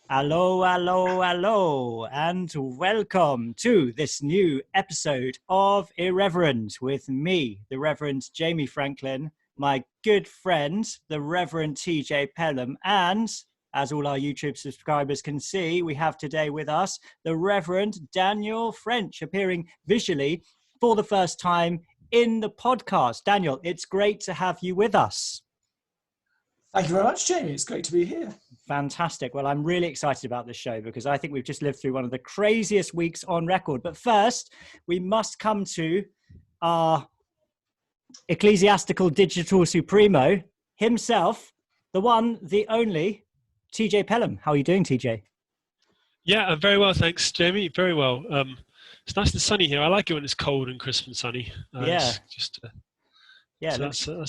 Hello, hello, hello, and welcome to this new episode of Irreverend with me, the Reverend Jamie Franklin, my good friend, the Reverend TJ Pelham, and as all our YouTube subscribers can see, we have today with us the Reverend Daniel French, appearing visually for the first time in the podcast. Daniel, it's great to have you with us. Thank you very much, Jamie. It's great to be here. Fantastic. Well, I'm really excited about this show because I think we've just lived through one of the craziest weeks on record. But first, we must come to our ecclesiastical digital supremo himself, the one, the only, TJ Pelham. How are you doing, TJ? Yeah, I'm very well, thanks, Jamie. Very well. It's nice and sunny here. I like it when it's cold and crisp and sunny. That's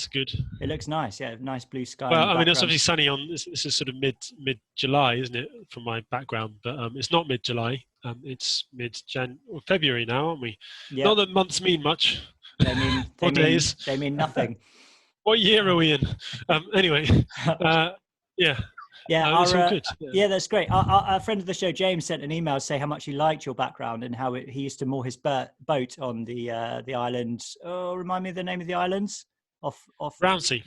good. It looks nice. Yeah, nice blue sky. Well, I mean, it's obviously sunny on. This is sort of mid July, isn't it, from my background? But it's not mid July. It's February now, aren't we? Yeah. Not that months mean much. Days. They mean nothing. What year are we in? Anyway, yeah. Yeah, it's all good. Yeah, that's great. Our friend of the show, James, sent an email to say how much he liked your background and how he used to moor his boat on the island. Oh, remind me of the name of the islands? Off Brownsea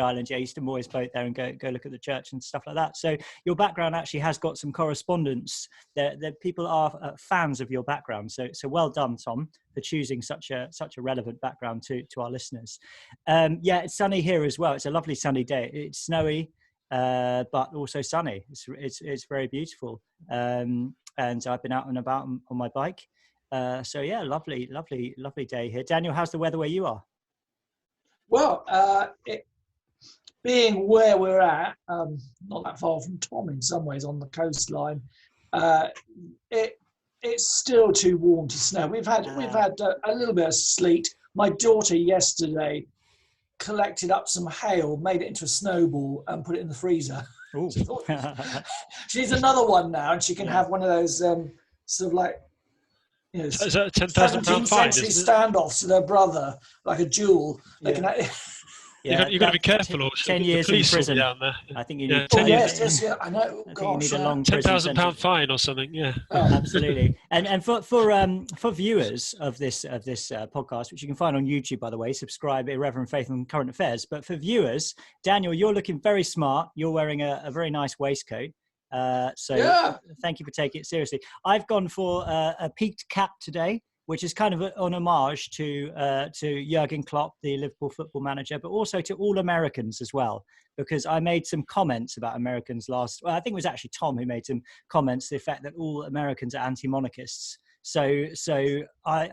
Island. Yeah, he used to moor his boat there and go look at the church and stuff like that. So your background actually has got some correspondence. That people are fans of your background. So well done, Tom, for choosing such a relevant background to our listeners. Yeah, it's sunny here as well. It's a lovely sunny day. It's snowy. But also sunny. It's very beautiful. And I've been out and about on my bike. So yeah, lovely day here. Daniel, how's the weather where you are? Well, being where we're at, not that far from Tom in some ways on the coastline, it's still too warm to snow. We've had a little bit of sleet. My daughter yesterday collected up some hail, made it into a snowball and put it in the freezer. She needs another one now, and she can have one of those sort of like, you know, is that a £10,000 fine? Century standoffs with her brother, like a duel. You've got to be careful, or 10 years in prison. Down there. I think you need. Yes, I know. You need a long £10,000 fine or something. Yeah, absolutely. And for viewers of this podcast, which you can find on YouTube, by the way, subscribe, Irreverend Faith and Current Affairs. But for viewers, Daniel, you're looking very smart. You're wearing a very nice waistcoat. Thank you for taking it seriously. I've gone for a peaked cap today, which is kind of an homage to Jurgen Klopp, the Liverpool football manager, but also to all Americans as well, because I made some comments about Americans I think it was actually Tom who made some comments to the effect that all Americans are anti-monarchists. So I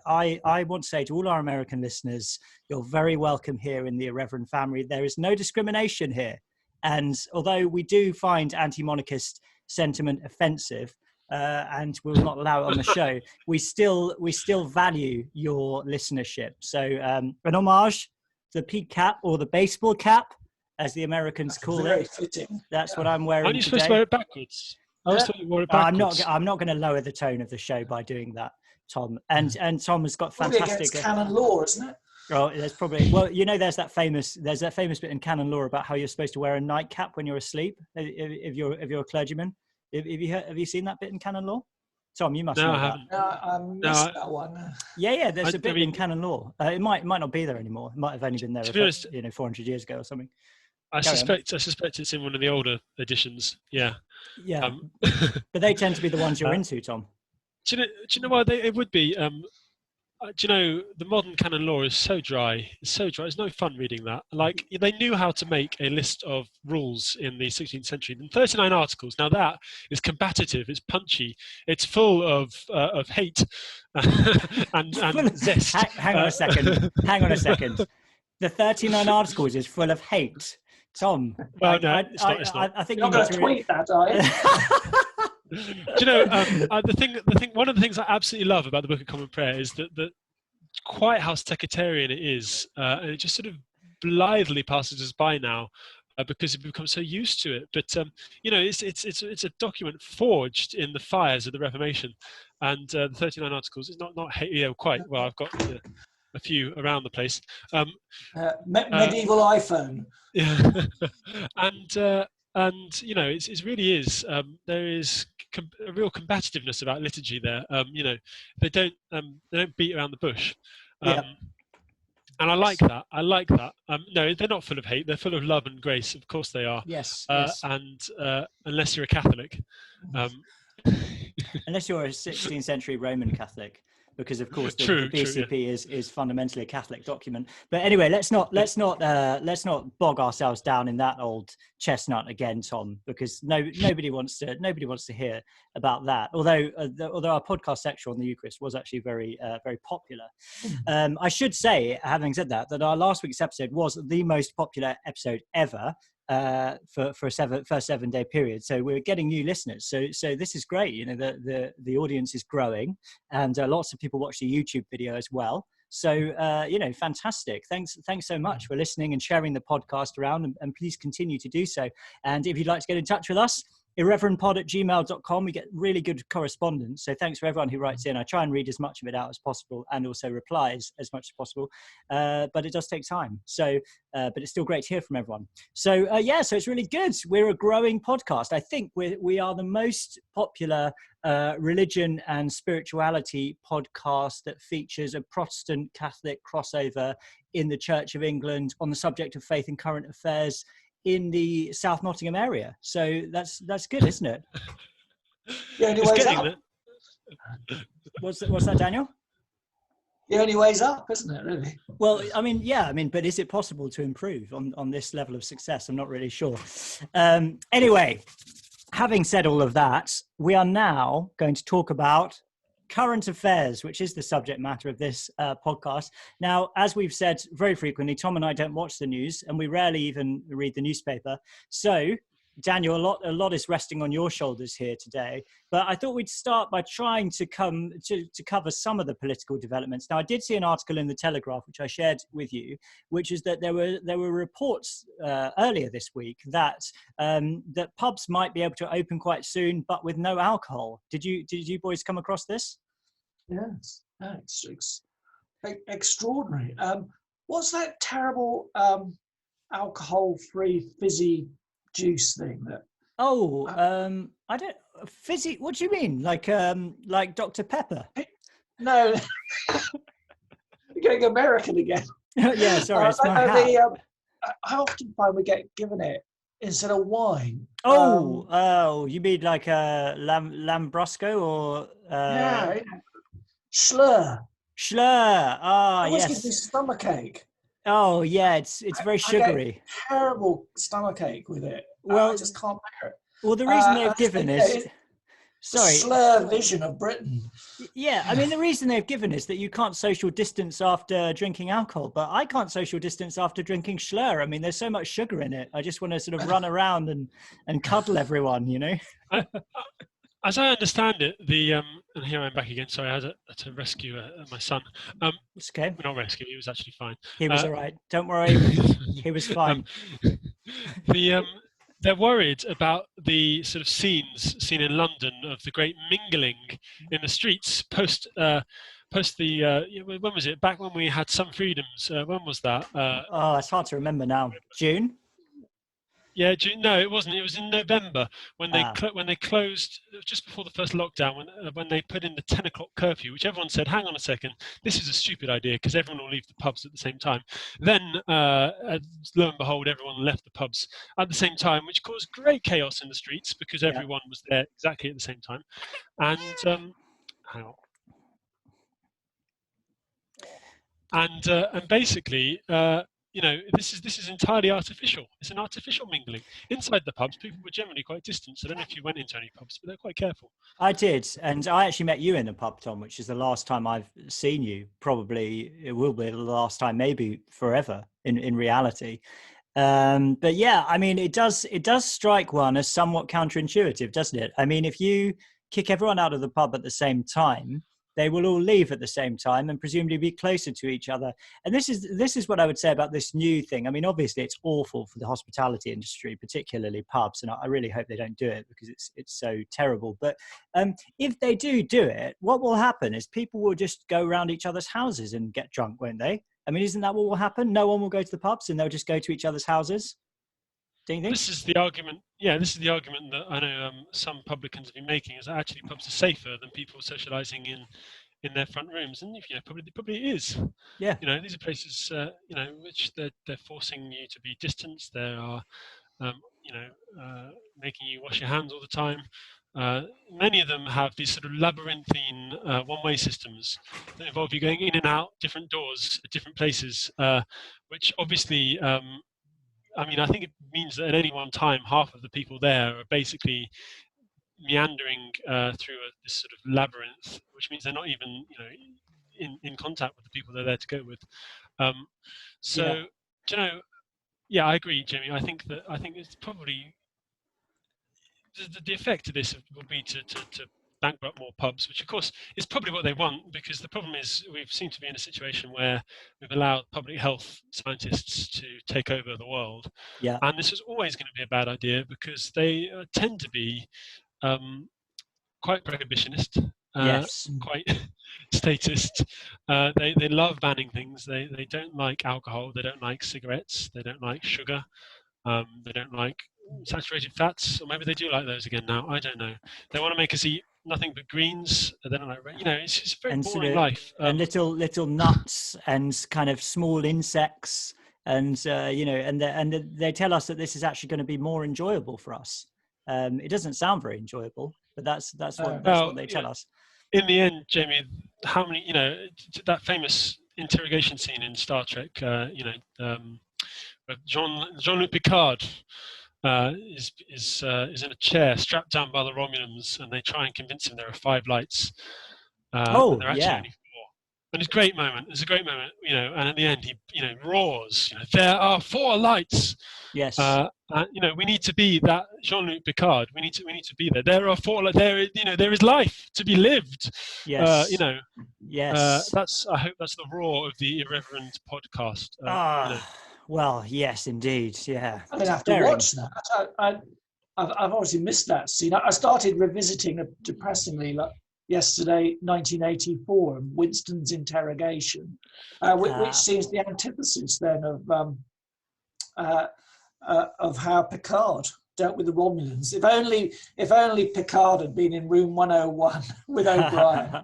want to say to all our American listeners, you're very welcome here in the Irreverend family. There is no discrimination here. And although we do find anti-monarchist sentiment offensive, and we'll not allow it on the show, we still value your listenership. So an homage, the peak cap or the baseball cap, as the Americans call it. Fitting. That's what I'm wearing. Aren't you today. supposed to wear it backwards? I was thought you wore it backwards. I'm not going to lower the tone of the show by doing that, Tom. And Tom has got fantastic. Against canon law, isn't it? Oh, there's probably there's that famous bit in canon law about how you're supposed to wear a nightcap when you're asleep if you're a clergyman. Have you seen that bit in canon law? Tom, you must know that. No, I missed that one. Yeah, there's a bit in canon law. It might not be there anymore. It might have only been there 400 years ago or something. I suspect it's in one of the older editions. Yeah. Yeah. But they tend to be the ones you're into, Tom. Do you know why it would be? Do you know, the modern canon law is so dry. It's so dry. It's no fun reading that. Like, they knew how to make a list of rules in the 16th century. In 39 articles. Now that is combative. It's punchy. It's full of hate and zest. Hang on a second. The 39 articles is full of hate. Tom. Well, it's not. I think you're going to tweet that, are you? Do you know, one of the things I absolutely love about the Book of Common Prayer is that quite how sectarian it is, and it just sort of blithely passes us by now because we've become so used to it. But it's a document forged in the fires of the Reformation, and the 39 articles is not quite. Well, I've got a few around the place. Medieval iPhone. Yeah, and and it really is. There is a real combativeness about liturgy there. They don't beat around the bush. Yeah. And I like that. No, they're not full of hate. They're full of love and grace. Of course they are. Yes. And unless you're a Catholic. Unless you're a 16th century Roman Catholic, because of course the BCP is fundamentally a Catholic document. But anyway, let's not bog ourselves down in that old chestnut again, Tom, because nobody wants to hear about that. Although our podcast section on the Eucharist was actually very popular. I should say, having said that our last week's episode was the most popular episode ever. For a 7 day period, so we're getting new listeners. So this is great. The audience is growing, and lots of people watch the YouTube video as well. So fantastic. Thanks so much for listening and sharing the podcast around, and please continue to do so. And if you'd like to get in touch with us, irreverendpod@gmail.com. We get really good correspondence, so thanks for everyone who writes in. I try and read as much of it out as possible and also replies as much as possible, but it does take time. So but it's still great to hear from everyone. So so it's really good. We're a growing podcast. I think we are the most popular religion and spirituality podcast that features a Protestant Catholic crossover in the Church of England on the subject of faith and current affairs in the South Nottingham area. So that's good, isn't it? The only way's up. What's that, Daniel? The only way's up, isn't it, really? Well, but is it possible to improve on this level of success? I'm not really sure. Anyway, having said all of that, we are now going to talk about current affairs, which is the subject matter of this podcast. Now, as we've said very frequently, Tom and I don't watch the news, and we rarely even read the newspaper. So, Daniel, a lot is resting on your shoulders here today. But I thought we'd start by trying to cover some of the political developments. Now, I did see an article in the Telegraph, which I shared with you, which is that there were reports earlier this week that pubs might be able to open quite soon, but with no alcohol. Did you boys come across this? Yes, it's extraordinary. What's that terrible alcohol-free fizzy juice thing that? I don't fizzy. What do you mean? Like Dr. Pepper? No, you're getting American again. Yeah, sorry, it's my hat. I often find we get given it instead of wine. You mean like Lambrusco or yeah, Schlur. It always gives me stomachache. Oh yeah, it's very sugary. I get terrible stomachache with it. Well, I just can't bear it. Well, the reason they've given is slur vision of Britain. Yeah, I mean the reason they've given is that you can't social distance after drinking alcohol, but I can't social distance after drinking Schlur. I mean, there's so much sugar in it. I just want to sort of run around and cuddle everyone, As I understand it, and here I'm back again. Sorry, I had to rescue my son. It's okay. Not rescue. He was actually fine. He was all right. Don't worry. He was fine. They're worried about the sort of scenes seen in London of the great mingling in the streets post the when was it? Back when we had some freedoms. When was that? It's hard to remember now. June. Yeah, June. No, it wasn't. It was in November when they closed just before the first lockdown. When they put in the 10 o'clock curfew, which everyone said, "Hang on a second, this is a stupid idea because everyone will leave the pubs at the same time." Then, lo and behold, everyone left the pubs at the same time, which caused great chaos in the streets because everyone was there exactly at the same time. And hang on. And basically. This is entirely artificial. It's an artificial mingling. Inside the pubs, people were generally quite distant. So I don't know if you went into any pubs, but they're quite careful. I did. And I actually met you in a pub, Tom, which is the last time I've seen you. Probably it will be the last time, maybe forever in reality. But yeah, I mean, it does strike one as somewhat counterintuitive, doesn't it? I mean, if you kick everyone out of the pub at the same time, they will all leave at the same time and presumably be closer to each other. And this is what I would say about this new thing. I mean, obviously it's awful for the hospitality industry, particularly pubs, and I really hope they don't do it because it's so terrible. But if they do it, what will happen is people will just go around each other's houses and get drunk, won't they? I mean, isn't that what will happen? No one will go to the pubs and they'll just go to each other's houses. Do you think? This is the argument. Yeah, this is the argument that I know some publicans have been making, is that actually pubs are safer than people socialising in their front rooms, and probably it is. Yeah. These are places which they're forcing you to be distanced. There are making you wash your hands all the time. Many of them have these sort of labyrinthine one-way systems that involve you going in and out different doors at different places, which obviously, I think it means that at any one time, half of the people there are basically meandering through this sort of labyrinth, which means they're not even, in contact with the people they're there to go with. Yeah, I agree, Jamie. I think it's probably the effect of this will be to bankrupt more pubs, which of course is probably what they want, because the problem is we seem to be in a situation where we've allowed public health scientists to take over the world. Yeah. And this was always going to be a bad idea, because they tend to be quite prohibitionist, Yes. quite statist. They love banning things. They don't like alcohol. They don't like cigarettes. They don't like sugar. They don't like saturated fats, or maybe they do like those again now. I don't know. They want to make us eat nothing but greens. They don't like, it's a very boring life. And little nuts and kind of small insects, and and they tell us that this is actually going to be more enjoyable for us. It doesn't sound very enjoyable, but that's what they tell us. In the end, Jamie, how many? That famous interrogation scene in Star Trek. Jean-Luc Picard is in a chair strapped down by the Romulans, and they try and convince him there are 5 lights. And there are actually only 4. And it's a great moment. And at the end he roars, there are 4 lights. Yes. We need to be that Jean-Luc Picard. We need to be there. There are 4. There is life to be lived. Yes. Yes. I hope that's the roar of the Irreverend podcast. Well, yes, indeed. Yeah. I'm gonna have to watch that. I've obviously missed that scene. I started revisiting depressingly yesterday, 1984, and Winston's interrogation, which seems the antithesis then of how Picard dealt with the Romulans. If only Picard had been in room 101 with O'Brien.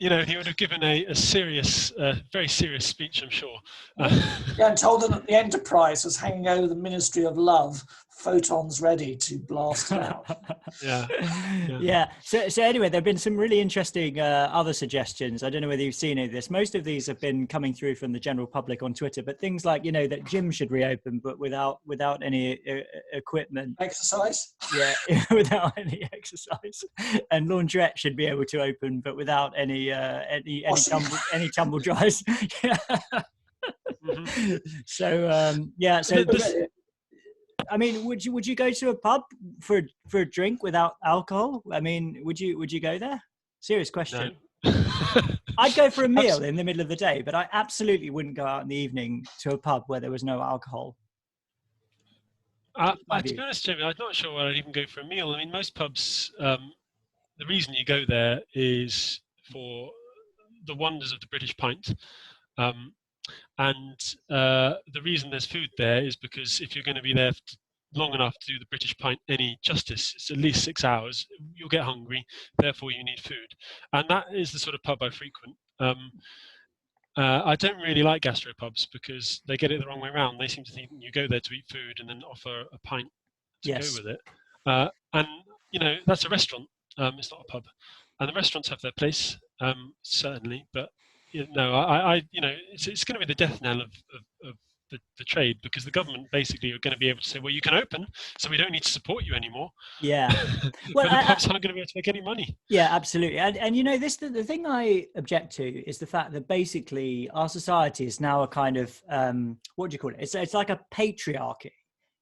He would have given a serious, very serious speech, I'm sure. And told them that the Enterprise was hanging over the Ministry of Love, photons ready to blast it out. Yeah. So anyway, there have been some really interesting other suggestions. I don't know whether you've seen any of this. Most of these have been coming through from the general public on Twitter, but things like, that gyms should reopen, but without any equipment. Exercise? Yeah, without any exercise. And laundrette should be able to open, but without any tumble dries. Mm-hmm. So would you go to a pub for a drink without alcohol? Would you go there? Serious question. No. I'd go for a meal in the middle of the day, but I absolutely wouldn't go out in the evening to a pub where there was no alcohol. To be honest, Jamie, I'm not sure I'd even go for a meal. Most pubs, the reason you go there is for the wonders of the British pint. And the reason there's food there is because if you're going to be there long enough to do the British pint any justice, it's at least 6 hours. You'll get hungry, therefore you need food. And that is the sort of pub I frequent. I don't really like gastropubs because they get it the wrong way around. They seem to think you go there to eat food and then offer a pint to go with it. And that's a restaurant. It's not a pub. And the restaurants have their place, certainly, but it's going to be the death knell of the trade, because the government basically are going to be able to say, well, you can open, so we don't need to support you anymore. Yeah. Well, the pubs aren't going to be able to make any money. Yeah, absolutely. And the thing I object to is the fact that basically our society is now a kind of, what do you call it? It's like a patriarchy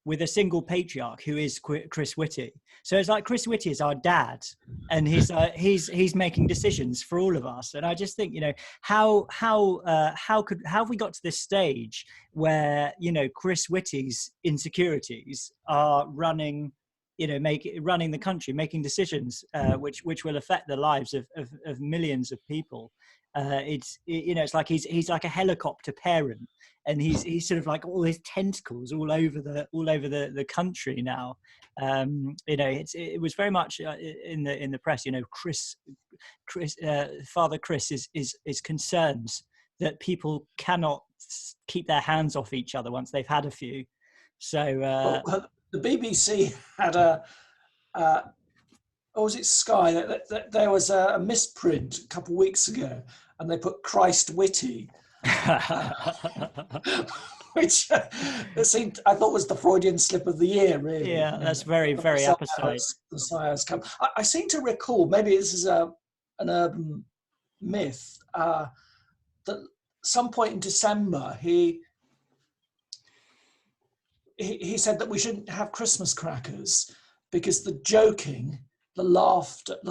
with a single patriarch who is Chris Whitty. So it's like Chris Whitty is our dad, and he's making decisions for all of us. And I just think, how have we got to this stage where Chris Whitty's insecurities are running running the country, making decisions which will affect the lives of millions of people. It's like he's like a helicopter parent, and he's sort of like all his tentacles all over the country now. It was very much in the press. Father Chris is concerned that people cannot keep their hands off each other once they've had a few. So the BBC had or was it Sky? That there was a misprint a couple of weeks ago, and they put Christ Witty, which I thought was the Freudian slip of the year, really. Yeah, that's very, very apposite. The sires come. I seem to recall, maybe this is an urban myth, that some point in December he said that we shouldn't have Christmas crackers because the joking, the laughter, the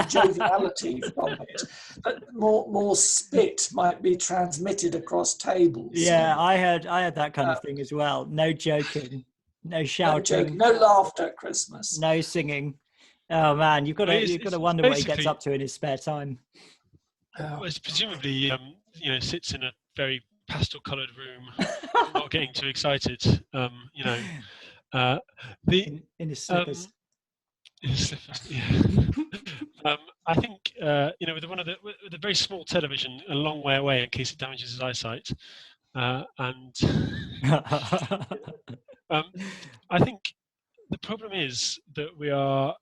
joviality from it, that more spit might be transmitted across tables. Yeah, I heard that kind of thing as well. No joking, no shouting, no laughter at Christmas, no singing. Oh man, you've got to wonder what he gets up to in his spare time. Well, it's presumably sits in a very pastel-coloured room, not getting too excited. In his slippers. Yeah. I think with a very small television, a long way away in case it damages his eyesight, and I think the problem is that we're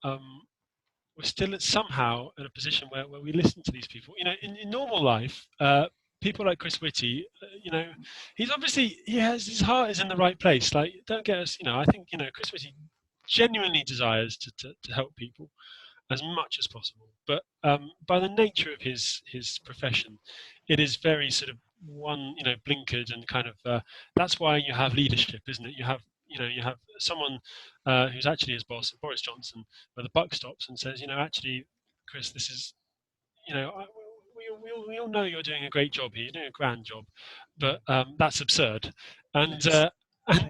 still somehow in a position where we listen to these people. In normal life, people like Chris Whitty, he has his heart is in the right place. Like, don't get us, I think Chris Whitty genuinely desires to help people as much as possible, but by the nature of his profession, it is very sort of blinkered and kind of that's why you have leadership, isn't it? You have someone who's actually his boss, Boris Johnson, where the buck stops and says, actually, Chris, this is, we all know you're doing a great job here, you're doing a grand job, but that's absurd, and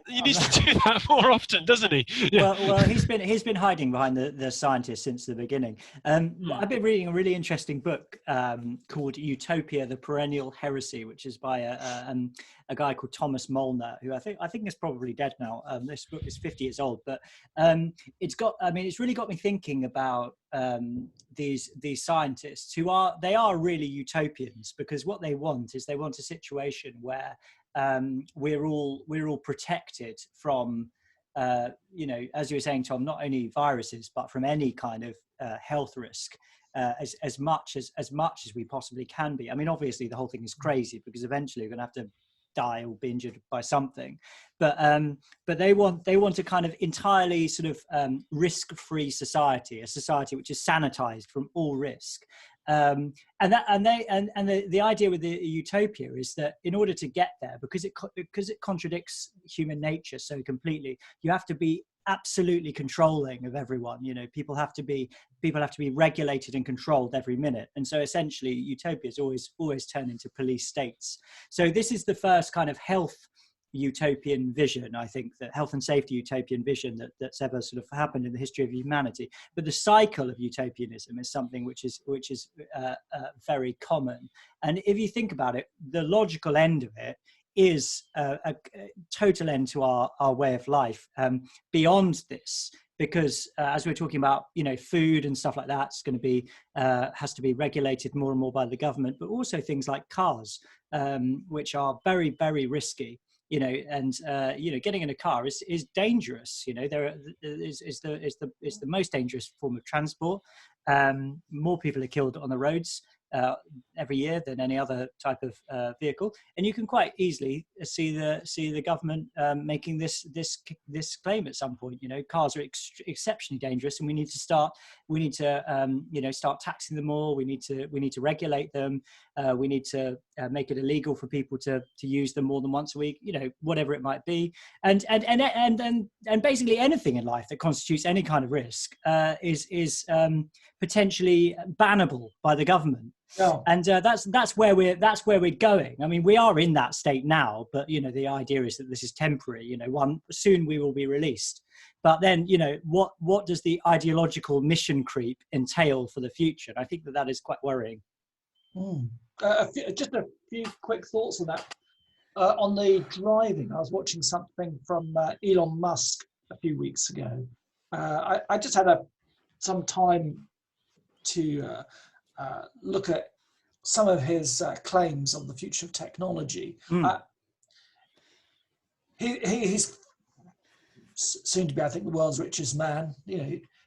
he needs to do that more often, doesn't he? Yeah. Well, he's been hiding behind the scientists since the beginning. I've been reading a really interesting book called Utopia: The Perennial Heresy, which is by a guy called Thomas Molnar, who I think is probably dead now. This book is 50 years old, but it's really got me thinking about these scientists who are really utopians, because what they want is a situation where we're all protected from as you were saying, Tom, not only viruses but from any kind of health risk as much as we possibly can be. I mean, obviously the whole thing is crazy because eventually we're going to have to die or be injured by something, but they want a kind of entirely sort of risk-free society, a society which is sanitized from all risk. And the idea with the utopia is that in order to get there, because it contradicts human nature so completely, you have to be absolutely controlling of everyone. People have to be regulated and controlled every minute, and so essentially utopias always turn into police states. So this is the first kind of health utopian vision, I think, that health and safety utopian vision that's ever sort of happened in the history of humanity. But the cycle of utopianism is something which is very common. And if you think about it, the logical end of it is a total end to our way of life. Beyond this, because as we're talking about, food and stuff like that, it's going to be has to be regulated more and more by the government, but also things like cars, which are very, very risky. Getting in a car is dangerous. There is the most dangerous form of transport. More people are killed on the roads every year than any other type of vehicle, and you can quite easily see the government making this claim at some point. Cars are exceptionally dangerous, and we need to start taxing them more. We need to regulate them. We need to make it illegal for people to use them more than once a week. Whatever it might be, and basically anything in life that constitutes any kind of risk is potentially bannable by the government. Yeah. And that's where we're going. I mean, we are in that state now, but the idea is that this is temporary. Soon we will be released. But then, what does the ideological mission creep entail for the future? And I think that is quite worrying. Just a few quick thoughts on that. On the driving, I was watching something from Elon Musk a few weeks ago. I just had some time to look at some of his claims on the future of technology. He's soon to be, I think, the world's richest man.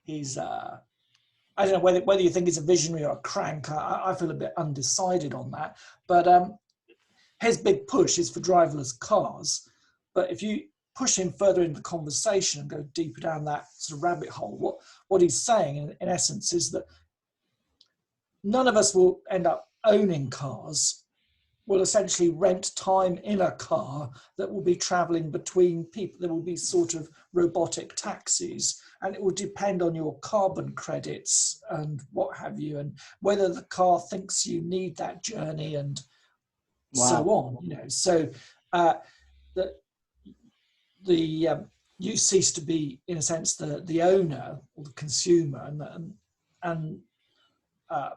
He's I don't know whether you think he's a visionary or a crank. I feel a bit undecided on that. But his big push is for driverless cars. But if you push him further into the conversation and go deeper down that sort of rabbit hole, what he's saying in essence is that none of us will end up owning cars. Will essentially rent time in a car that will be traveling between people. There will be sort of robotic taxis, and it will depend on your carbon credits and what have you, and whether the car thinks you need that journey and so on. So you cease to be, in a sense, the owner or the consumer, and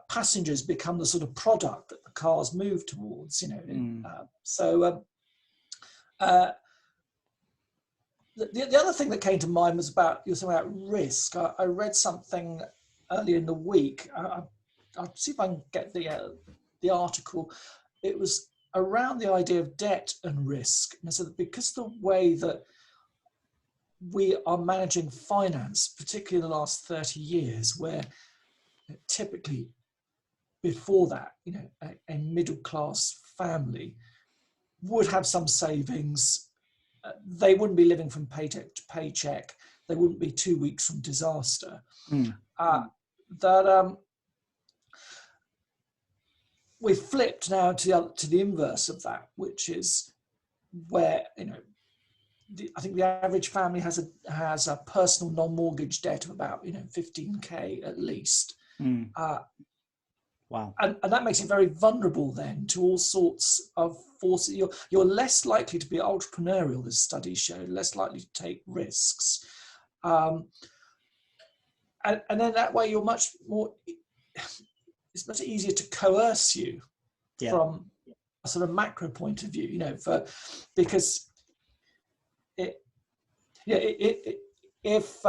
passengers become the sort of product that the cars move towards. The other thing that came to mind was about risk. I read something earlier in the week. I'll see if I can get the article. It was around the idea of debt and risk. And so because the way that we are managing finance, particularly in the last 30 years, where typically before that, a middle-class family would have some savings. They wouldn't be living from paycheck to paycheck. They wouldn't be 2 weeks from disaster. We've flipped now to the inverse of that, which is where I think the average family has a personal non-mortgage debt of about 15k at least. Wow. And that makes it very vulnerable then to all sorts of forces. You're less likely to be entrepreneurial, this studies show, less likely to take risks. And then that way you're much more, it's much easier to coerce you from a sort of macro point of view, because if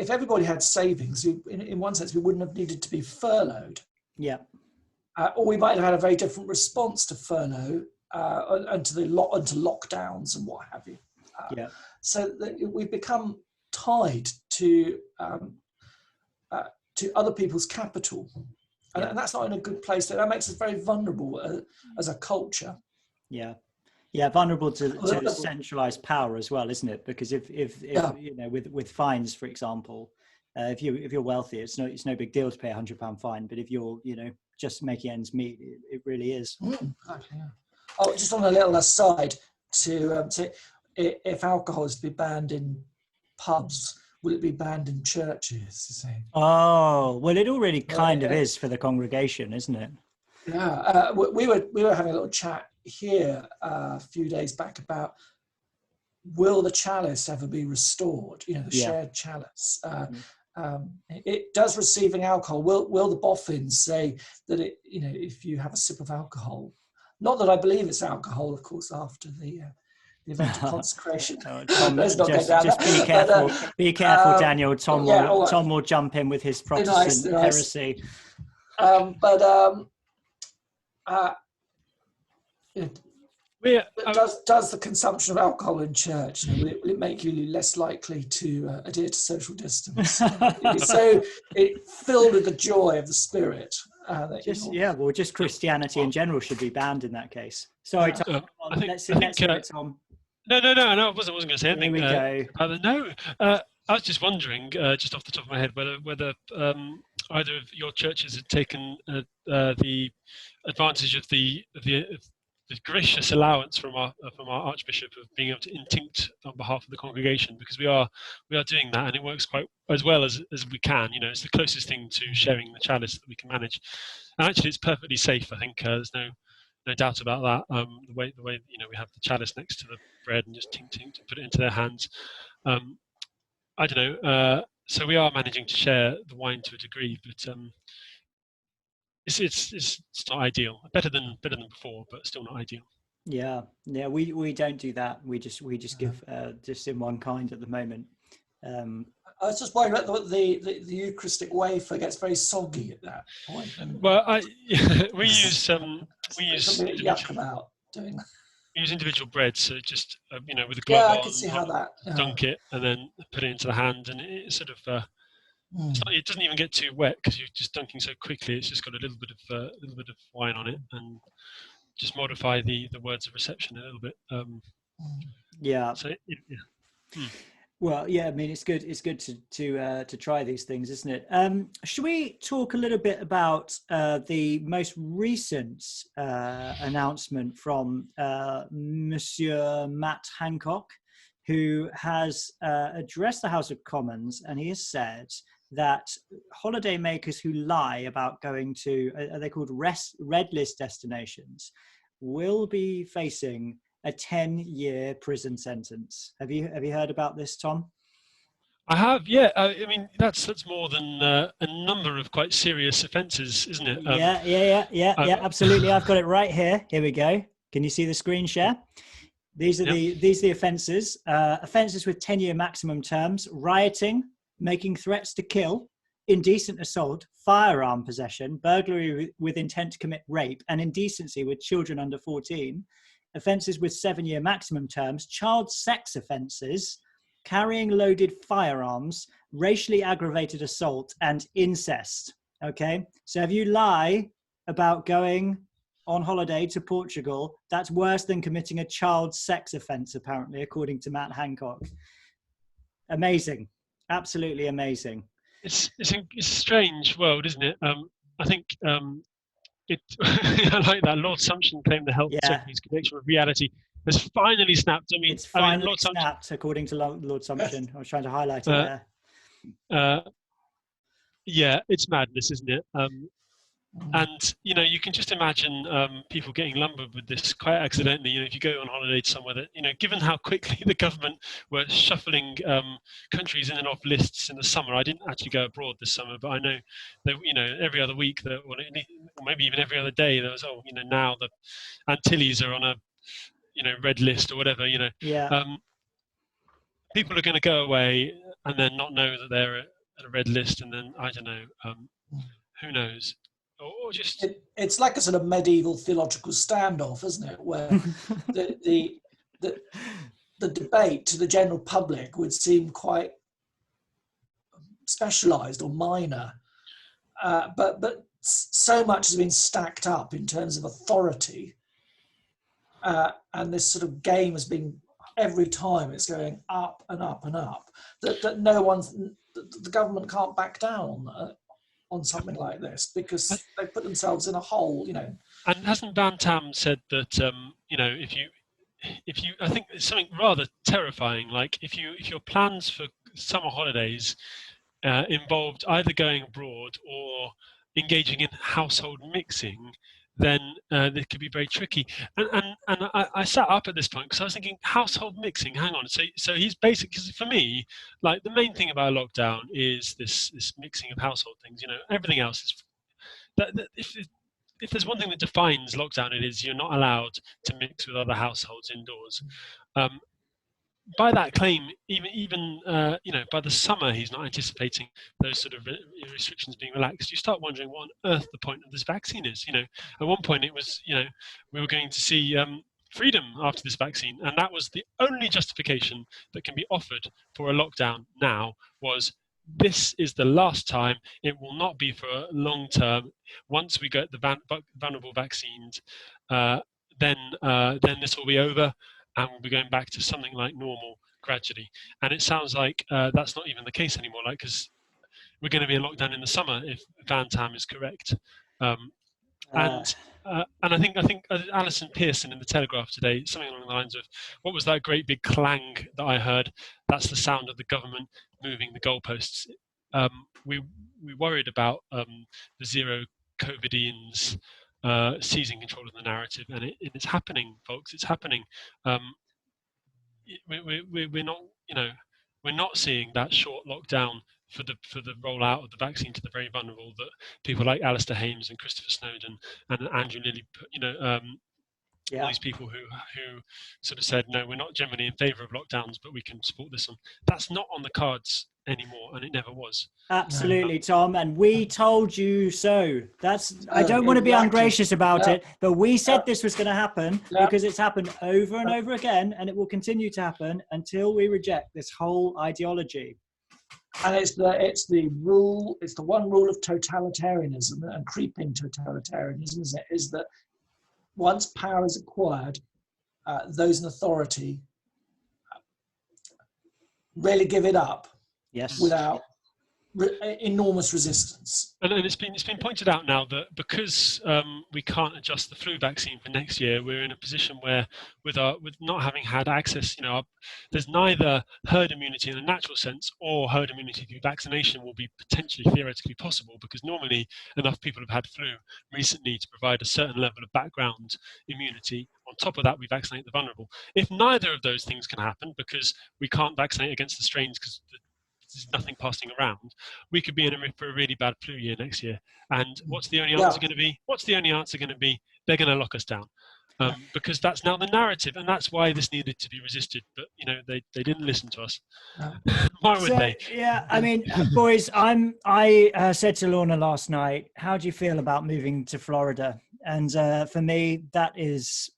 everybody had savings, in one sense, we wouldn't have needed to be furloughed. Yeah. Or we might have had a very different response to furlough and to lockdowns and what have you. So that we've become tied to other people's capital, and that's not in a good place. That makes us very vulnerable as a culture. Yeah, vulnerable to centralized power as well, isn't it? Because if with fines, for example, if you're wealthy, it's no big deal to pay £100 fine. But if you're just making ends meet, it really is. Exactly. Yeah. Oh, just on a little aside, if alcohol is to be banned in pubs, will it be banned in churches? You see? Oh, well, it already kind of is for the congregation, isn't it? Yeah, we were having a little chat here a few days back about, will the chalice ever be restored? The shared chalice. It does receiving alcohol. Will the boffins say that if you have a sip of alcohol, not that I believe it's alcohol, of course, after the event of consecration. Tom, let's not get down just there. be careful. Be careful, Daniel. Tom will jump in with his Protestant heresy. Does the consumption of alcohol in church, will it make you less likely to adhere to social distance? So it filled with the joy of the Spirit. Just Christianity in general should be banned in that case. Sorry, Tom. Let's hear it, Tom. No, I wasn't going to say anything. Here we go. I was just wondering, just off the top of my head, whether either of your churches had taken the advantage of the gracious allowance from our Archbishop of being able to intinct on behalf of the congregation, because we are doing that, and it works quite as well as we can. It's the closest thing to sharing the chalice that we can manage, and actually it's perfectly safe. I think there's no doubt about that. The way we have the chalice next to the bread and just tink and put it into their hands. I don't know. So we are managing to share the wine to a degree, but it's not ideal. Better than before, but still not ideal. Yeah, we don't do that. We just give just in one kind at the moment. I was just worried about the Eucharistic wafer gets very soggy at that point. Well, we use something yuck about doing that. We use individual bread, so just with a glove on, I can see how that. Dunk it and then put it into the hand, and it sort of it doesn't even get too wet because you're just dunking so quickly. It's just got a little bit of wine on it, and just modify the words of reception a little bit. Yeah. So Well, yeah, I mean, it's good. It's good to try these things, isn't it? Should we talk a little bit about the most recent announcement from Monsieur Matt Hancock, who has addressed the House of Commons, and he has said that holidaymakers who lie about going to, are they called red list destinations, will be facing a 10-year prison sentence. Have you heard about this, Tom? I have, yeah. I mean, that's more than a number of quite serious offences, isn't it? Yeah, absolutely. I've got it right here. Here we go. Can you see the screen share? These are the offences. Offences with 10-year maximum terms: rioting, making threats to kill, indecent assault, firearm possession, burglary with intent to commit rape, and indecency with children under 14. Offences with 7-year maximum terms: child sex offences, carrying loaded firearms, racially aggravated assault, and incest. Okay, so if you lie about going on holiday to Portugal, that's worse than committing a child sex offence, apparently, according to Matt Hancock. Amazing, absolutely amazing. It's a strange world, isn't it? I think I like that. Lord Sumption claimed the health secretary's connection with reality has finally snapped. I mean, it's finally Lord snapped, according to Lord Sumption. I was trying to highlight it there. Yeah, it's madness, isn't it? And you can just imagine people getting lumbered with this quite accidentally. If you go on holiday to somewhere that, given how quickly the government were shuffling countries in and off lists in the summer. I didn't actually go abroad this summer, but I know that every other week, or maybe even every other day, there was now the Antilles are on a red list or whatever. People are going to go away and then not know that they're at a red list, and then I don't know. Who knows? Or just it's like a sort of medieval theological standoff, isn't it? Where the debate to the general public would seem quite specialised or minor, but so much has been stacked up in terms of authority, and this sort of game has been every time it's going up and up and up. That the government can't back down on something like this because they put themselves in a hole, And hasn't Bantam said that if you I think it's something rather terrifying, like if your plans for summer holidays involved either going abroad or engaging in household mixing, then it could be very tricky. And I sat up at this point because I was thinking, household mixing, hang on. So he's basically, because for me, like the main thing about lockdown is this mixing of household things. Everything else is that if there's one thing that defines lockdown, it is you're not allowed to mix with other households indoors. By that claim, even by the summer, he's not anticipating those sort of restrictions being relaxed. You start wondering what on earth the point of this vaccine is. At one point it was, we were going to see freedom after this vaccine, and that was the only justification that can be offered for a lockdown now. Was this is the last time? It will not be for a long term. Once we get the vulnerable vaccines, then this will be over. And we'll be going back to something like normal gradually. And it sounds like that's not even the case anymore, because we're going to be in lockdown in the summer if Bantam is correct. And I think Alison Pearson in the Telegraph today, something along the lines of, what was that great big clang that I heard? That's the sound of the government moving the goalposts. We worried about the zero COVIDians seizing control of the narrative, and it's happening, folks. It's happening. We're not, we're not seeing that short lockdown for the rollout of the vaccine to the very vulnerable that people like Alistair Hames and Christopher Snowdon and Andrew Lilly, all these people who sort of said, no, we're not generally in favour of lockdowns, but we can support this one. That's not on the cards anymore, and it never was. Absolutely, Tom, and we told you so. I don't want to be ungracious about it, but we said this was going to happen because it's happened over and over again, and it will continue to happen until we reject this whole ideology. And it's the one rule of totalitarianism and creeping totalitarianism, is that once power is acquired, those in authority rarely give it up. Yes. Without enormous resistance. And it's been pointed out now that because we can't adjust the flu vaccine for next year, we're in a position where, with not having had access, there's neither herd immunity in a natural sense or herd immunity through vaccination will be potentially theoretically possible, because normally enough people have had flu recently to provide a certain level of background immunity. On top of that, we vaccinate the vulnerable. If neither of those things can happen, because we can't vaccinate against the strains because there's nothing passing around, we could be for a really bad flu year next year. And what's the only answer going to be? They're going to lock us down, because that's now the narrative, and that's why this needed to be resisted. But they didn't listen to us. Why would they? Yeah, I mean, boys, I said to Lorna last night, how do you feel about moving to Florida? And for me, that is,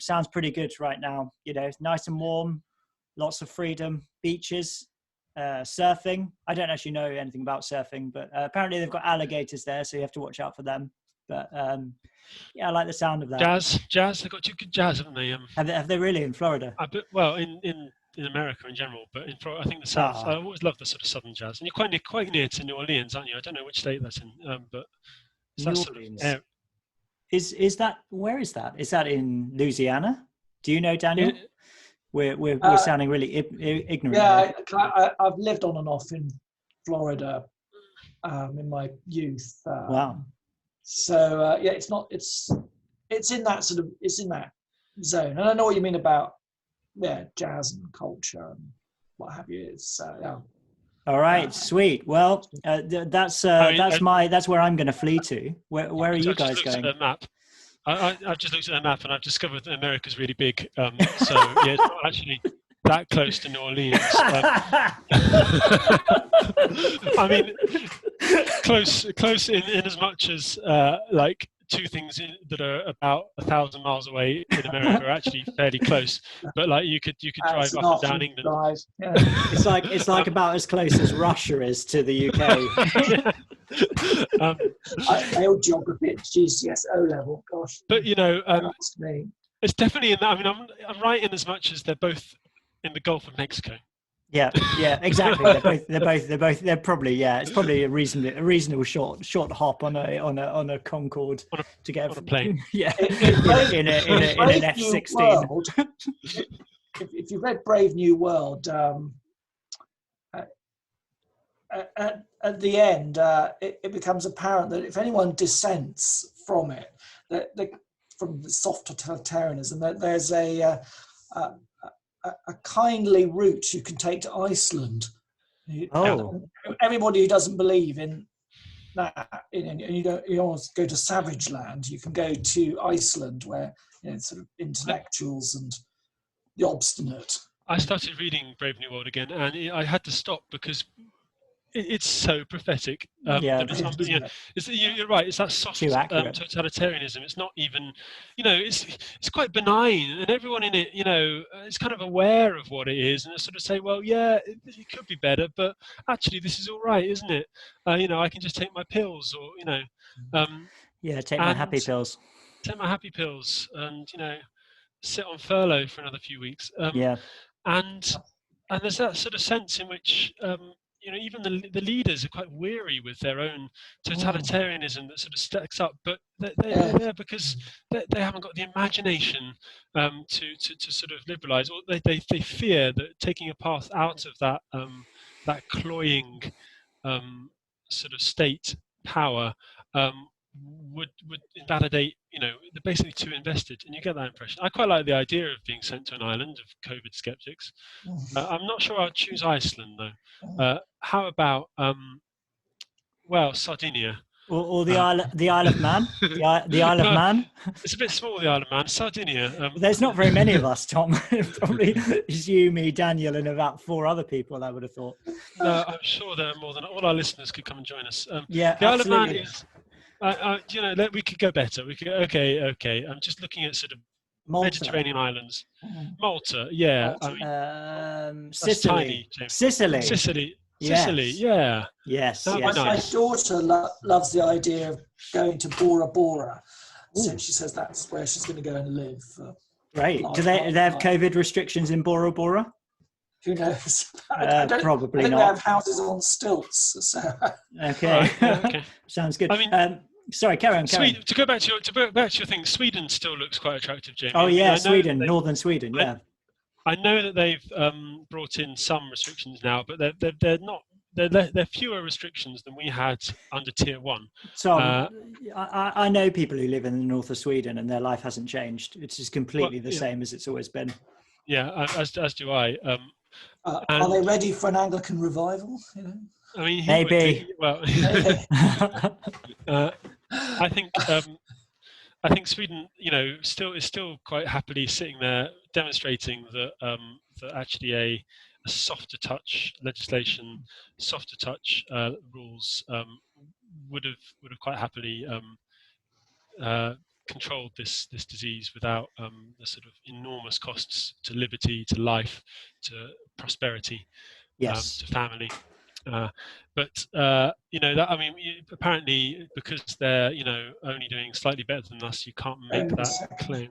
sounds pretty good right now. It's nice and warm, lots of freedom, beaches. Surfing. I don't actually know anything about surfing, but apparently they've got alligators there, so you have to watch out for them. But I like the sound of that. Jazz. They've got two good jazz, haven't they? Have they really in Florida? In America in general, but in Florida, I think the South. I always love the sort of southern jazz, and you're quite near to New Orleans, aren't you? I don't know which state that's in, but New Orleans. Is that, where is that? Is that in Louisiana? Do you know, Daniel? We're sounding really ignorant. Yeah, I've lived on and off in Florida in my youth. Wow. So it's in that zone, and I know what you mean about jazz and culture and what have you. It's All right, sweet. Well, that's where I'm going to flee to. Where are you guys going? I've just looked at a map and I've discovered that America's really big. So it's not actually that close to New Orleans. I mean, close in as much as like two things that are about 1,000 miles away in America are actually fairly close. But like you could drive up and down England. Yeah. It's like about as close as Russia is to the UK. I failed geography at GCS O level. Gosh. But it's definitely in that. I mean, I'm right in as much as they're both in the Gulf of Mexico. Yeah, exactly. They're probably it's probably a reasonable short hop on a Concorde to get on a plane. Yeah, in an F-16. If you've read Brave New World, at the end, it becomes apparent that if anyone dissents from it, from the soft totalitarianism, that there's a kindly route you can take to Iceland. Everybody who doesn't believe in that, and you don't want to go to savage land, you can go to Iceland, where sort of intellectuals and the obstinate. I started reading Brave New World again, and I had to stop because it's so prophetic. You're right. It's that soft totalitarianism. It's not even, it's quite benign, and everyone in it, is kind of aware of what it is, and they sort of say, well, yeah, it could be better, but actually, this is all right, isn't it? I can just take my pills, or take my happy pills. Take my happy pills, and sit on furlough for another few weeks. And there's that sort of sense in which. Even the leaders are quite weary with their own totalitarianism that sort of stacks up, but they're there because they haven't got the imagination to sort of liberalise, or they fear that taking a path out of that cloying sort of state power would invalidate, they're basically too invested, and you get that impression. I quite like the idea of being sent to an island of COVID skeptics. I'm not sure I'd choose Iceland though. How about Sardinia? Or the Isle of Man? The Isle of Man? It's a bit small, the Isle of Man. Sardinia. There's not very many of us, Tom. Probably it's you, me, Daniel, and about 4 other people, I would have thought. No, I'm sure there are more than all our listeners could come and join us. Yeah, the absolutely. Isle of Man is, we could go better. We could, okay. I'm just looking at sort of Malta. Mediterranean islands. Malta, yeah. Sicily. Tiny, Sicily. Yes. Sicily, yeah. Yes. My daughter loves the idea of going to Bora Bora. So she says that's where she's going to go and live. Great. Do they have COVID restrictions in Bora Bora? Who knows? Probably I think not. they have houses on stilts. So. Okay. Okay. Sounds good. I mean, sorry, carry on. To go back to your thing, Sweden still looks quite attractive, Jamie. Oh yeah, Sweden, northern Sweden. Yeah. I know that they've brought in some restrictions now, but they're not. They're fewer restrictions than we had under Tier 1. Tom, I know people who live in the north of Sweden, and their life hasn't changed. It's just completely the same as it's always been. Yeah, as do I. Are they ready for an Anglican revival? I mean, maybe. I think Sweden, is still quite happily sitting there demonstrating that actually a softer touch legislation, softer touch rules would have quite happily controlled this disease without the sort of enormous costs to liberty, to life, to prosperity, to family. Apparently because they're only doing slightly better than us, you can't make that claim.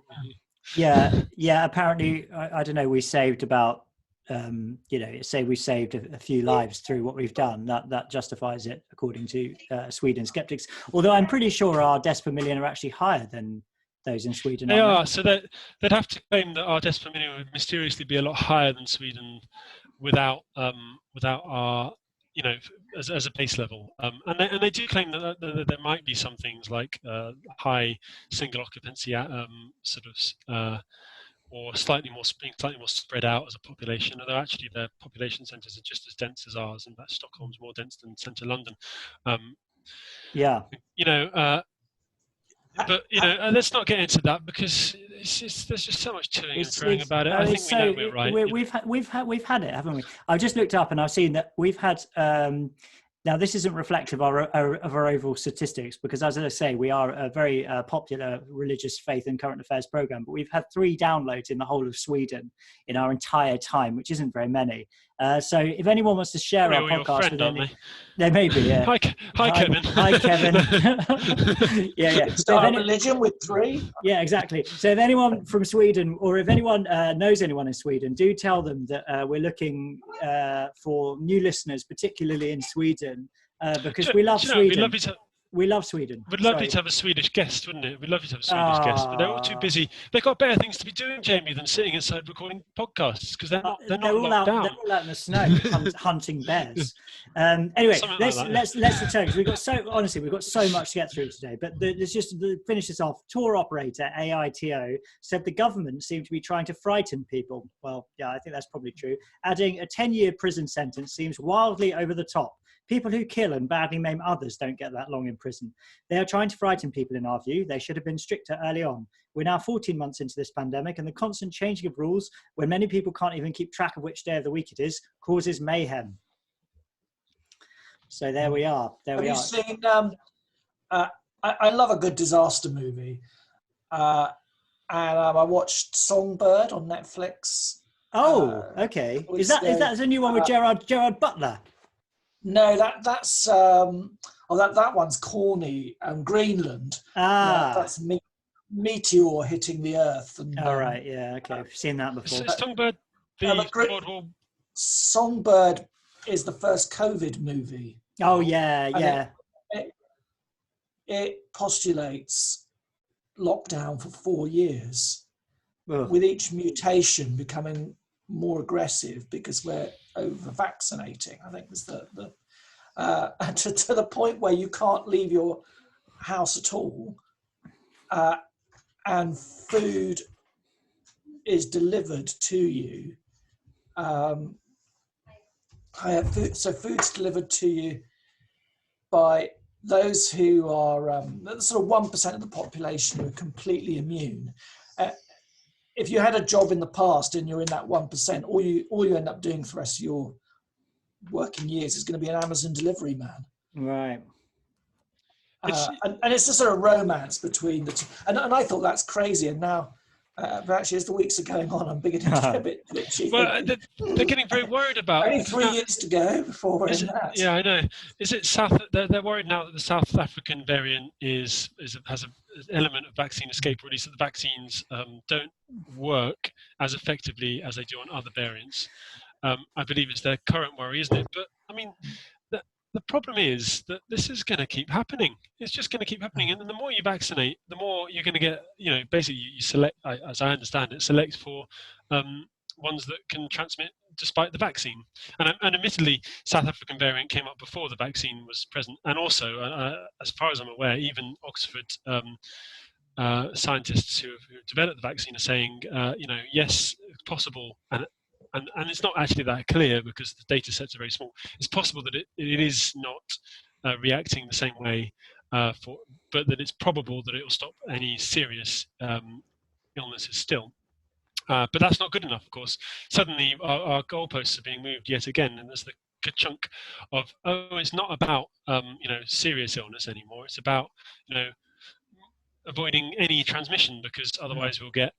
Yeah. Apparently, I don't know. We saved about say we saved a few lives through what we've done. That justifies it, according to Sweden skeptics. Although I'm pretty sure our deaths per million are actually higher than those in Sweden. They are. So they'd have to claim that our deaths per million would mysteriously be a lot higher than Sweden without our as a base level, and they do claim that there might be some things like high single occupancy or slightly more spread out as a population, although actually their population centres are just as dense as ours, and that Stockholm's more dense than central London. Let's not get into that because there's just so much toing and froing about it. I think we know we're right. We've had it, haven't we? I've just looked up and I've seen that we've had. Now, this isn't reflective of our overall statistics because, as I say, we are a very popular religious faith and current affairs program, but we've had 3 downloads in the whole of Sweden in our entire time, which isn't very many. So if anyone wants to share our podcast with any, they may be, yeah. Hi, Kevin. Hi, Kevin. yeah. Start a religion with 3. Yeah, exactly. So if anyone from Sweden, or if anyone knows anyone in Sweden, do tell them that we're looking for new listeners, particularly in Sweden, because we love Sweden. We love Sweden. We'd love you to have a Swedish guest, wouldn't it? We'd love you to have a Swedish guest, but they're all too busy. They've got better things to be doing, Jamie, than sitting inside recording podcasts because they're not locked down. They're all out in the snow hunting bears. Anyway, let's return because we've got so much to get through today. But let's just finish this off. Tour operator AITO said the government seemed to be trying to frighten people. Well, yeah, I think that's probably true. Adding a 10-year prison sentence seems wildly over the top. People who kill and badly maim others don't get that long in prison. They are trying to frighten people in our view. They should have been stricter early on. We're now 14 months into this pandemic and the constant changing of rules when many people can't even keep track of which day of the week it is causes mayhem. So there we are. Have you seen, I love a good disaster movie. And I watched Songbird on Netflix. Oh, okay. Is that a new one with Gerard Butler? No, that's that one's corny. Greenland. That's meteor hitting the Earth. And, all right, yeah, okay, I've seen that before. Songbird, Songbird is the first COVID movie. Oh yeah. It postulates lockdown for 4 years, with each mutation becoming more aggressive because we're over vaccinating. I think was to the point where you can't leave your house at all, and food is delivered to you. Food's delivered to you by those who are sort of 1% of the population who are completely immune. If you had a job in the past and you're in that 1%, all you end up doing for the rest of your working years is going to be an Amazon delivery man. Right. And it's a sort of romance between the two. And I thought that's crazy. And now, but actually, as the weeks are going on, I'm beginning to get a bit twitchy. Well, they're getting very worried about. Only 3 years to go before we're in that. Yeah, I know. Is it South? They're worried now that the South African variant has an element of vaccine escape, or at least that the vaccines don't work as effectively as they do on other variants. I believe it's their current worry, isn't it? But I mean, the problem is that this is going to keep happening. It's just going to keep happening, and the more you vaccinate, the more you're going to get. Basically, you select, as I understand it, select for ones that can transmit despite the vaccine. And admittedly, South African variant came up before the vaccine was present, and also, as far as I'm aware, even Oxford scientists who have developed the vaccine are saying, yes, it's possible, and it's not actually that clear because the data sets are very small. It's possible that it is not reacting the same way, but that it's probable that it will stop any serious illnesses still. But that's not good enough, of course. Suddenly, our goalposts are being moved yet again, and there's the chunk of, it's not about serious illness anymore. It's about avoiding any transmission because otherwise we'll get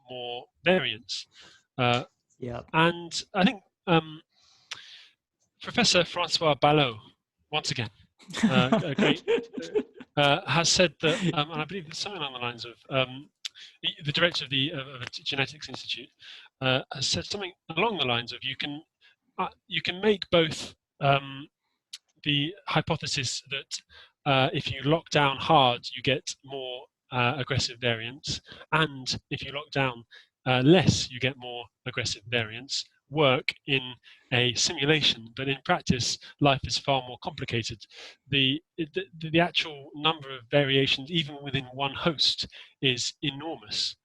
more variants. And I think Professor Francois Ballot, once again, a great, has said that, and I believe it's something along the lines of, the director of the Genetics Institute has said something along the lines of, you can make both the hypothesis that if you lock down hard, you get more aggressive variants, and if you lock down less, you get more aggressive variants, work in a simulation, but in practice, life is far more complicated. The actual number of variations, even within one host, is enormous.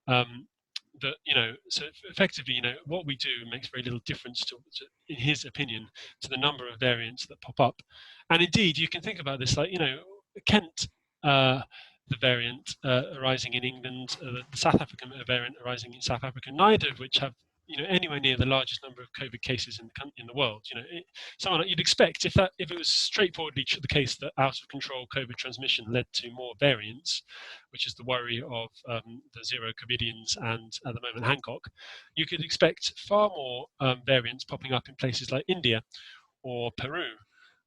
So effectively, what we do makes very little difference to, in his opinion, to the number of variants that pop up. And indeed, you can think about this like, Kent, the variant arising in England, the South African variant arising in South Africa, neither of which have anywhere near the largest number of COVID cases in the world. Someone that you'd expect if it was straightforwardly the case that out of control COVID transmission led to more variants, which is the worry of the zero COVIDians and at the moment Hancock, you could expect far more variants popping up in places like India or Peru.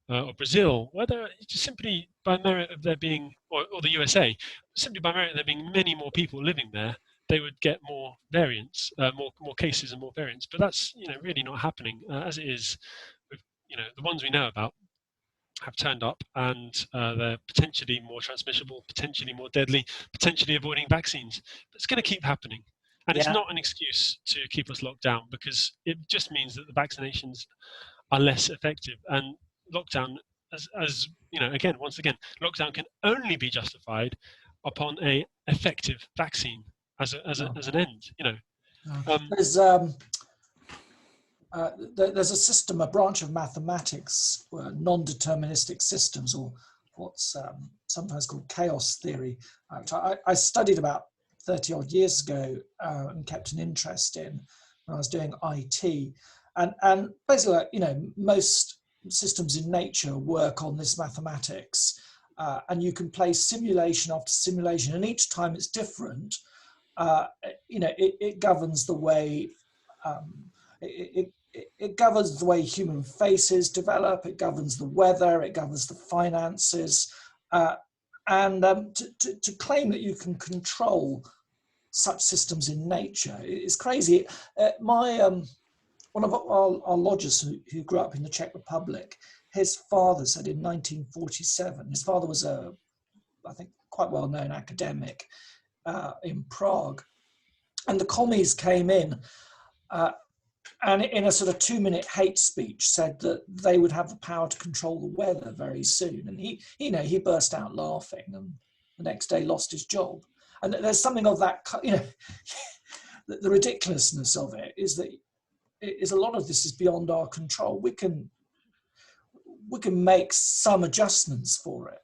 Or Brazil, where there just simply by merit of there being, or the USA, simply by merit of there being many more people living there, they would get more variants, more cases and more variants. But that's really not happening as it is. With, the ones we know about have turned up, and they're potentially more transmissible, potentially more deadly, potentially avoiding vaccines. But it's going to keep happening, and it's not an excuse to keep us locked down because it just means that the vaccinations are less effective and lockdown, once again, lockdown can only be justified upon a effective vaccine as an end. There's a system, a branch of mathematics, non-deterministic systems, or what's sometimes called chaos theory, which I studied about 30 odd years ago and kept an interest in when I was doing IT, and basically, most systems in nature work on this mathematics, and you can play simulation after simulation, and each time it's different. It governs the way it governs the way human faces develop. It governs the weather. It governs the finances, and to claim that you can control such systems in nature is crazy. One of our lodgers who grew up in the Czech Republic, his father said in 1947, his father was I think, quite well-known academic in Prague, and the commies came in and in a sort of 2-minute hate speech said that they would have the power to control the weather very soon. And he burst out laughing, and the next day lost his job. And there's something of that, the ridiculousness of it is that a lot of this is beyond our control. We can make some adjustments for it,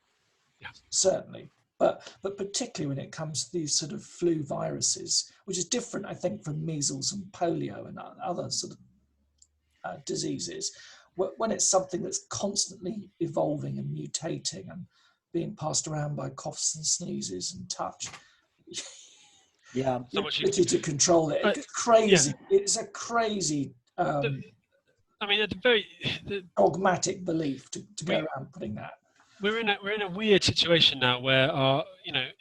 certainly. But particularly when it comes to these sort of flu viruses, which is different, I think, from measles and polio and other sort of diseases, when it's something that's constantly evolving and mutating and being passed around by coughs and sneezes and touch, so much ability to control it. It's crazy. Yeah. It's a crazy. At the very dogmatic belief to go around putting that. We're in a weird situation now where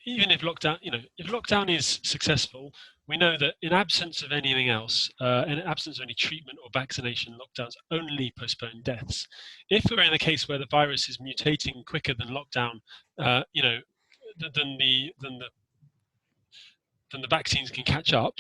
even if lockdown is successful, we know that in absence of anything else, in absence of any treatment or vaccination, lockdowns only postpone deaths. If we're in a case where the virus is mutating quicker than lockdown, than the vaccines can catch up,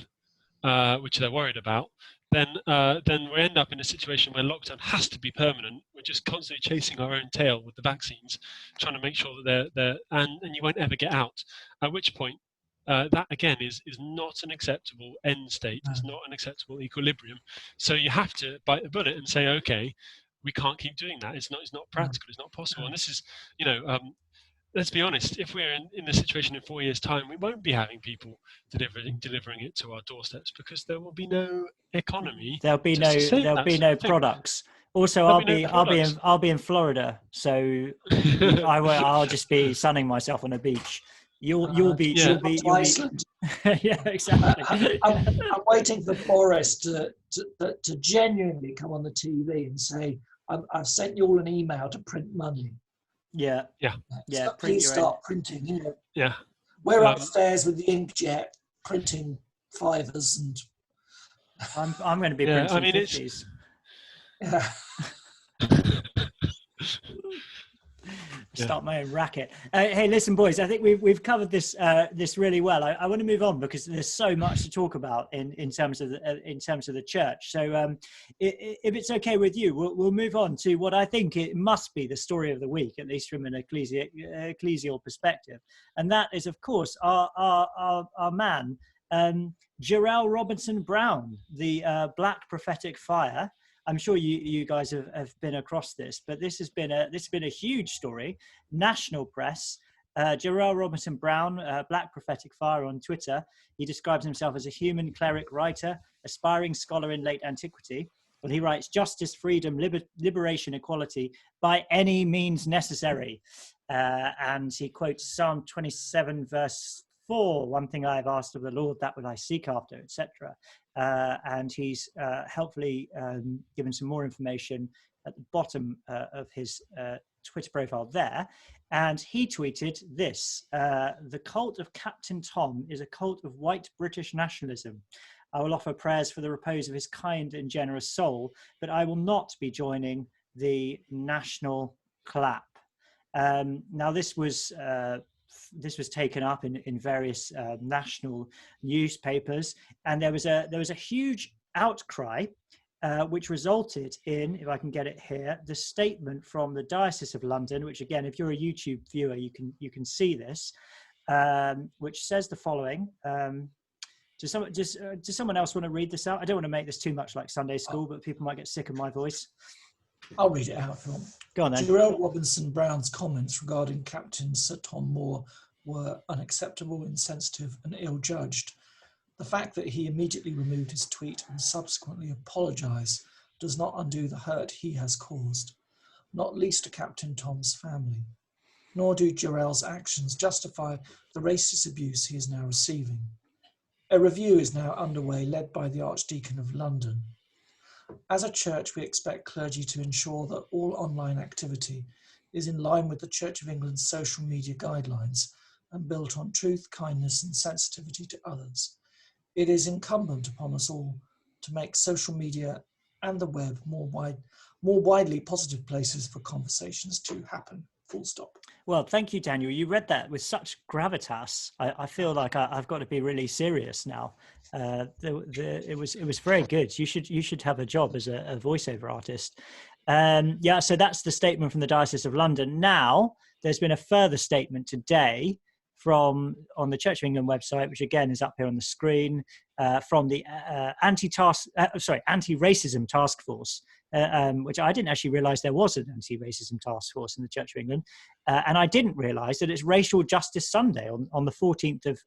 which they're worried about, then we end up in a situation where lockdown has to be permanent. We're just constantly chasing our own tail with the vaccines, trying to make sure that they're and you won't ever get out. At which point, that again is not an acceptable end state. It's not an acceptable equilibrium. So you have to bite the bullet and say, okay, we can't keep doing that. It's not practical. It's not possible. And this is, let's be honest, if we're in this situation in 4 years' time, we won't be having people delivering it to our doorsteps because there will be no economy. There'll be no products. Also, I'll be in Florida, so I'll just be sunning myself on a beach. You'll be Iceland. Yeah, exactly. I'm waiting for Boris to genuinely come on the TV and say, I've sent you all an email to print money. Yeah. So please start printing. Yeah. We're upstairs with the inkjet printing fivers, and I'm going to be printing 50s. Start my own racket. Hey, listen, boys. I think we've covered this really well. I want to move on because there's so much to talk about in terms of the church. So, if it's okay with you, we'll move on to what I think it must be the story of the week, at least from an ecclesial perspective, and that is, of course, our man, Jarel Robinson-Brown, the Black Prophetic Fire. I'm sure you guys have been across this, but this has been a huge story. National press. Jarel Robinson-Brown, Black Prophetic Fire on Twitter. He describes himself as a human cleric writer, aspiring scholar in late antiquity. Well, he writes justice, freedom, liberation, equality by any means necessary. And he quotes Psalm 27, verse 4, one thing I have asked of the Lord, that will I seek after, etc. And he's helpfully given some more information at the bottom of his Twitter profile there. And he tweeted this: the cult of Captain Tom is a cult of white British nationalism. I will offer prayers for the repose of his kind and generous soul, but I will not be joining the national clap. Now, this was taken up in various national newspapers, and there was a huge outcry, which resulted in, if I can get it here, the statement from the Diocese of London, which again, if you're a YouTube viewer, you can see this, which says the following. Does someone else want to read this out? I don't want to make this too much like Sunday school, but people might get sick of my voice. I'll read it out, Phil. Go on then. Jarel Robinson-Brown's comments regarding Captain Sir Tom Moore were unacceptable, insensitive and ill-judged. The fact that he immediately removed his tweet and subsequently apologised does not undo the hurt he has caused, not least to Captain Tom's family. Nor do Jarel's actions justify the racist abuse he is now receiving. A review is now underway, led by the Archdeacon of London. As a church, we expect clergy to ensure that all online activity is in line with the Church of England's social media guidelines and built on truth, kindness and sensitivity to others. It is incumbent upon us all to make social media and the web more widely positive places for conversations to happen. full stop. Well, thank you, Daniel. You read that with such gravitas. I feel like I've got to be really serious now. It was very good. You should have a job as a voiceover artist. So that's the statement from the Diocese of London. Now, there's been a further statement today on the Church of England website, which again is up here on the screen, from the anti-racism task force, which I didn't actually realise there was an anti-racism task force in the Church of England, and I didn't realise that it's Racial Justice Sunday on the 14th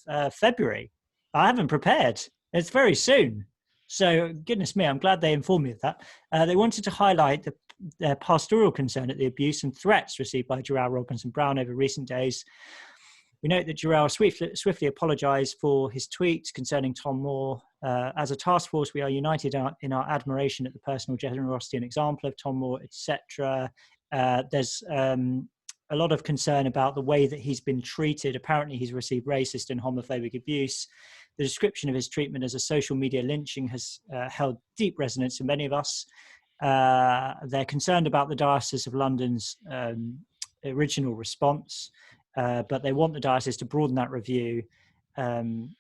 of February. I haven't prepared. It's very soon. So, goodness me, I'm glad they informed me of that. They wanted to highlight their pastoral concern at the abuse and threats received by Jarel Robinson-Brown over recent days. We note that Jarel swiftly apologised for his tweets concerning Tom Moore. As a task force, we are united in our admiration at the personal generosity and example of Tom Moore, etc. There's a lot of concern about the way that he's been treated. Apparently, he's received racist and homophobic abuse. The description of his treatment as a social media lynching has held deep resonance in many of us. They're concerned about the Diocese of London's original response, but they want the diocese to broaden that review, and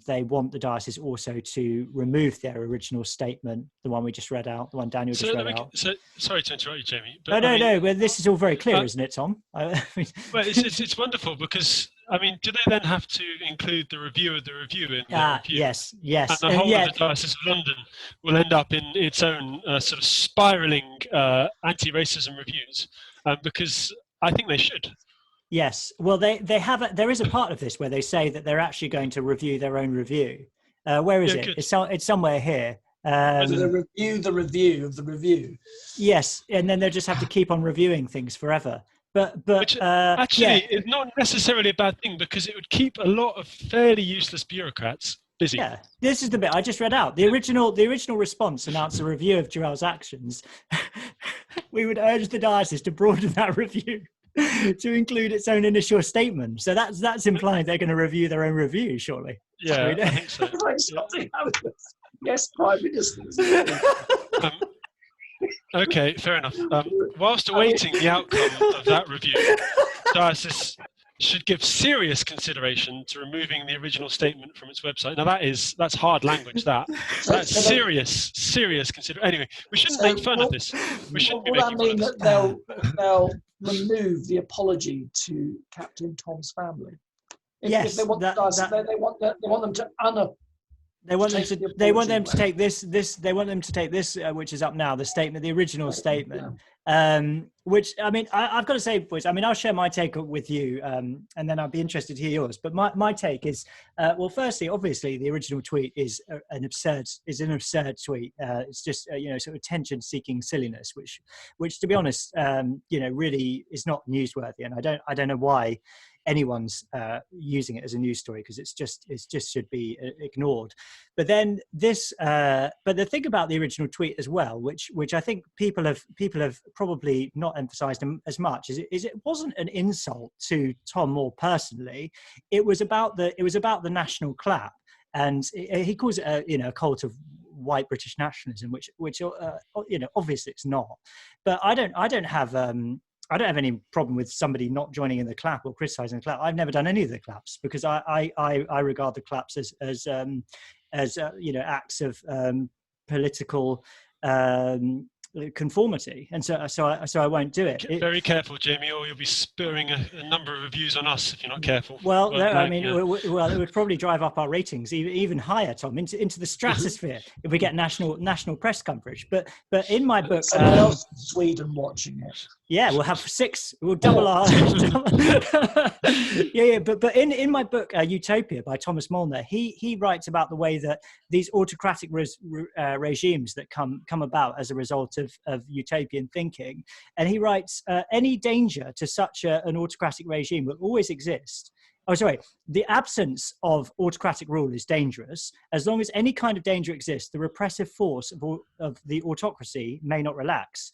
they want the diocese also to remove their original statement, the one we just read out, the one Daniel just read out. So, sorry to interrupt you, Jamie. But no. Well, this is all very clear, isn't it, Tom? Well, it's wonderful because, I mean, do they then have to include the review of the review in the review? Yes. And the whole of the Diocese of London will end up in its own sort of spiralling anti-racism reviews, because I think they should. Yes. Well, they have. There is a part of this where they say that they're actually going to review their own review. Where is it? Good. It's somewhere here. So they review the review of the review. Yes, and then they'll just have to keep on reviewing things forever. But which actually is not necessarily a bad thing, because it would keep a lot of fairly useless bureaucrats busy. Yeah, this is the bit I just read out. The original response announced a review of Jarel's actions. We would urge the diocese to broaden that review to include its own initial statement. So that's implying they're going to review their own review, surely. Yeah, I think so. Yes, Prime Minister. Okay, fair enough. Whilst awaiting the outcome of that review, diocese should give serious consideration to removing the original statement from its website. Now that's hard language. That's serious consideration. Anyway, we shouldn't make fun of this. We shouldn't be making fun of this. That they'll remove the apology to Captain Tom's family. If they want they want them to They want them to take this. They want them to take this, which is up now. The statement, the original statement, which I mean, I've got to say, boys. I mean, I'll share my take with you, and then I'd be interested to hear yours. But my take is, well, firstly, obviously, the original tweet is an absurd tweet. It's just sort of attention-seeking silliness, which to be honest, really is not newsworthy, and I don't know why anyone's using it as a news story, because it's just should be ignored. But then but the thing about the original tweet as well, which I think people have probably not emphasized as much, is it wasn't an insult to Tom Moore personally. It was about the national clap, and he calls it a cult of white British nationalism, which obviously it's not. But I don't have any problem with somebody not joining in the clap or criticizing the clap. I've never done any of the claps, because I regard the claps as acts of political conformity, and so I won't do it. Very careful, Jamie, or you'll be spurring a number of reviews on us if you're not careful. Well, it would probably drive up our ratings even higher, Tom, into the stratosphere if we get national press coverage. But in my book, someone else in Sweden watching it. Yeah, we'll have 6. We'll double our. Yeah. But in my book, Utopia by Thomas Molnar, he writes about the way that these autocratic regimes that come about as a result of utopian thinking, and he writes, any danger to such an autocratic regime will always exist. Oh, sorry. The absence of autocratic rule is dangerous. As long as any kind of danger exists, the repressive force of the autocracy may not relax.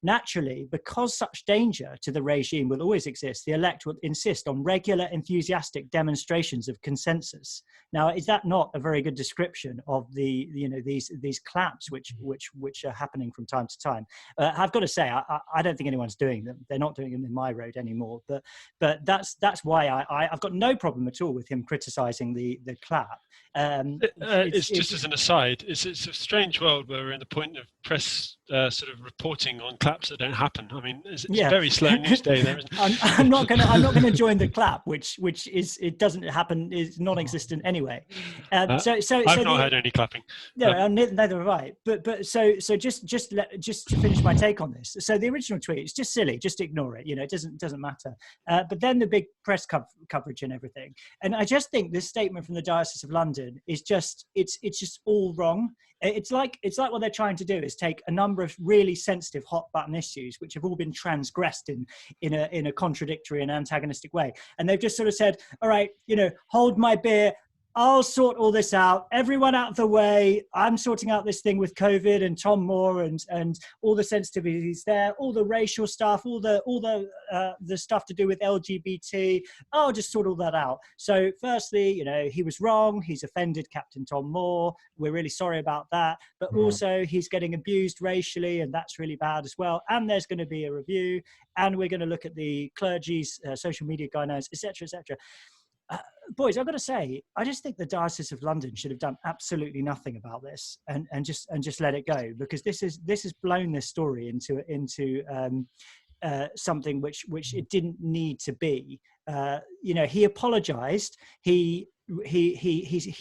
Naturally, because such danger to the regime will always exist, the elect will insist on regular, enthusiastic demonstrations of consensus. Now, is that not a very good description of the, these claps which are happening from time to time? I've got to say, I don't think anyone's doing them. They're not doing them in my road anymore. But that's why I've got no problem at all with him criticising the clap. It's just as an aside, it's a strange world where we're in the point of press sort of reporting on claps that don't happen. I mean, it's a very slow news day there, isn't it? I'm not gonna join the clap, which is, it doesn't happen, is non-existent anyway. So I've not heard any clapping. No, neither have I. But so just to finish my take on this. So the original tweet is just silly. Just ignore it. It doesn't matter. But then the big press coverage and everything. And I just think this statement from the Diocese of London is just it's just all wrong. It's like what they're trying to do is take a number of really sensitive hot button issues which have all been transgressed in a contradictory and antagonistic way, and they've just sort of said, all right, hold my beer, I'll sort all this out, everyone out of the way, I'm sorting out this thing with COVID and Tom Moore and all the sensitivities there, all the racial stuff, all the stuff to do with LGBT, I'll just sort all that out. So firstly, he was wrong, he's offended Captain Tom Moore, we're really sorry about that, but also he's getting abused racially and that's really bad as well, and there's going to be a review, and we're going to look at the clergy's social media guidelines, etc., etc. Boys, I've got to say, I just think the Diocese of London should have done absolutely nothing about this and just let it go, because this has blown this story into something which it didn't need to be. He apologized. He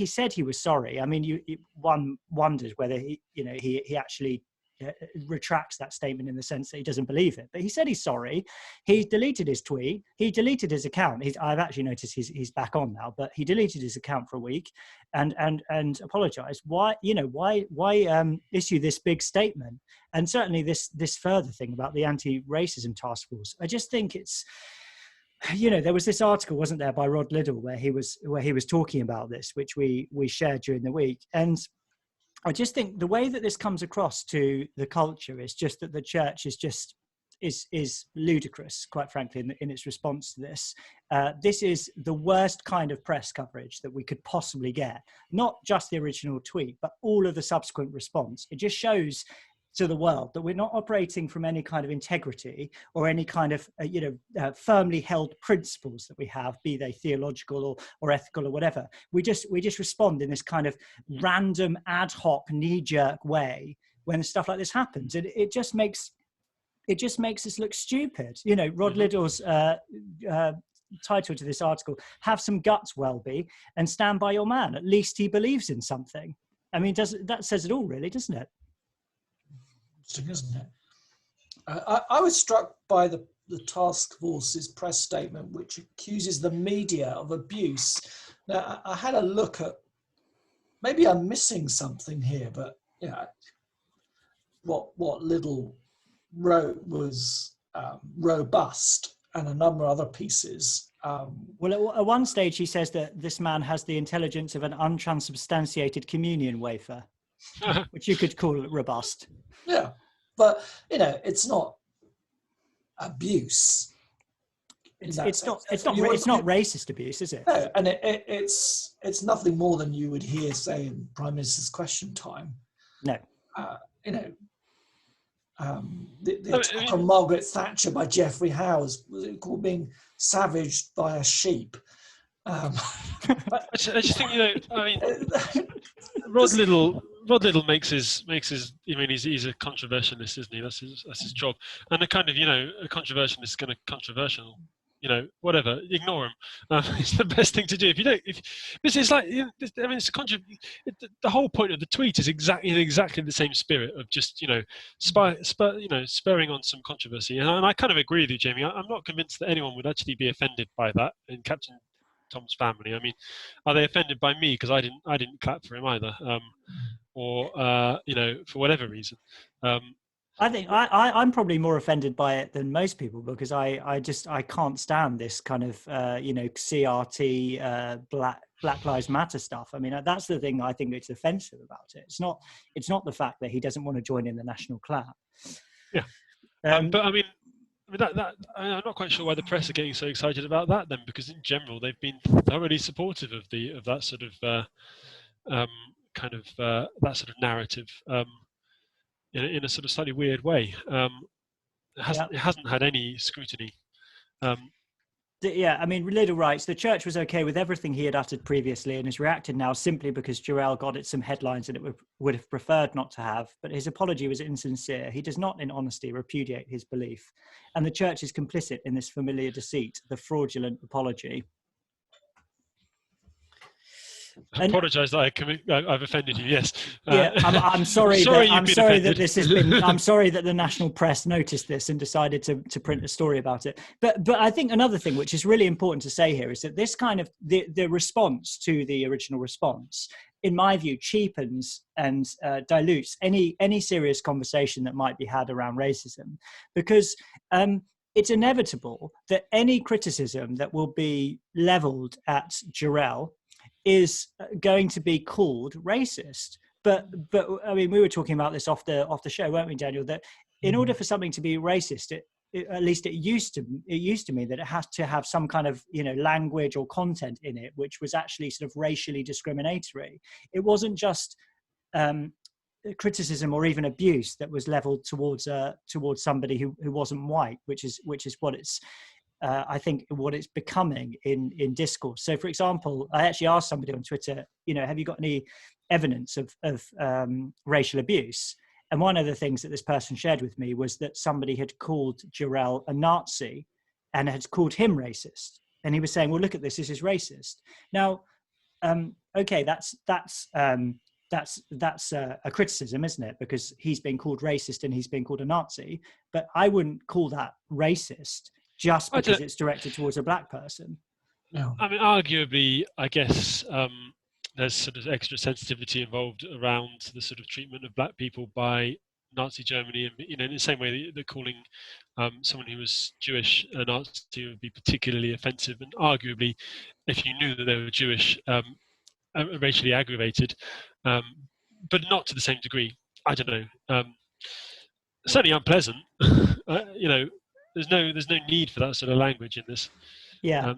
said he was sorry. I mean, one wonders whether he actually retracts that statement in the sense that he doesn't believe it, but he said he's sorry. He deleted his tweet, he deleted his account. I've actually noticed he's back on now, but he deleted his account for a week and apologized. Why issue this big statement? And certainly this further thing about the anti-racism task force, I just think it's, there was this article, wasn't there, by Rod Liddell where he was talking about this, which we shared during the week. And I just think the way that this comes across to the culture is just that the church is ludicrous, quite frankly, in its response to this. This is the worst kind of press coverage that we could possibly get. Not just the original tweet, but all of the subsequent response. It just shows to the world that we're not operating from any kind of integrity or any kind of firmly held principles that we have, be they theological or ethical or whatever. We just respond in this kind of random ad hoc knee-jerk way when stuff like this happens, and it just makes us look stupid. Rod Liddell's title to this article, "Have some guts, Welby, and stand by your man. At least he believes in something." I mean, that says it all, really, doesn't it? Isn't it? I was struck by the task force's press statement, which accuses the media of abuse. Now, I had a look at, maybe I'm missing something here, but what Liddell wrote was robust, and a number of other pieces. Well, at one stage he says that this man has the intelligence of an untransubstantiated communion wafer, which you could call robust. Yeah, but it's not abuse. It's not racist abuse, is it? No, and it's nothing more than you would hear, say, in Prime Minister's Question Time. No, the attack on Margaret Thatcher by Geoffrey Howes, was it called being savaged by a sheep? I just think Rod Liddell makes his. I mean, he's a controversialist, isn't he? That's his job. And a kind of a controversialist is going to controversial. Whatever, ignore him. It's the best thing to do. It's like, it's the whole point of the tweet is exactly the same spirit of just, spurring on some controversy. And I kind of agree with you, Jamie. I'm not convinced that anyone would actually be offended by that in Captain Tom's family. I mean, are they offended by me because I didn't clap for him either, or for whatever reason? I think I'm probably more offended by it than most people, because I can't stand this kind of CRT Black Lives Matter stuff. I mean, that's the thing I think it's offensive about it. It's not the fact that he doesn't want to join in the national clap. But I mean, I'm not quite sure why the press are getting so excited about that then, because in general they've been thoroughly supportive of that sort of that sort of narrative in a sort of slightly weird way. It hasn't had any scrutiny. I mean, Liddell writes, the church was okay with everything he had uttered previously and has reacted now simply because Jarel got it some headlines that it would have preferred not to have, but his apology was insincere. He does not, in honesty, repudiate his belief. And the church is complicit in this familiar deceit, the fraudulent apology. I apologise that I've offended you. Yes. I'm sorry. I'm sorry that this has been. I'm sorry that the national press noticed this and decided to print a story about it. But I think another thing which is really important to say here is that this kind of the response to the original response, in my view, cheapens and dilutes any serious conversation that might be had around racism, because it's inevitable that any criticism that will be levelled at Jarel is going to be called racist. But I mean, we were talking about this off the show, weren't we, Daniel? That in order for something to be racist, at least it used to mean that it has to have some kind of language or content in it which was actually sort of racially discriminatory. It wasn't just criticism or even abuse that was leveled towards somebody who wasn't white, which is what it's I think what it's becoming in discourse. So, for example, I actually asked somebody on Twitter, have you got any evidence of racial abuse? And one of the things that this person shared with me was that somebody had called Jarel a Nazi and had called him racist. And he was saying, well, look at this is racist. Now, okay, that's a criticism, isn't it? Because he's been called racist and he's been called a Nazi. But I wouldn't call that racist just because it's directed towards a black person. No. I mean, arguably, I guess there's sort of extra sensitivity involved around the sort of treatment of black people by Nazi Germany, and in the same way that calling someone who was Jewish a Nazi would be particularly offensive, and arguably, if you knew that they were Jewish, racially aggravated, but not to the same degree. I don't know. Certainly unpleasant. There's no need for that sort of language in this. Yeah.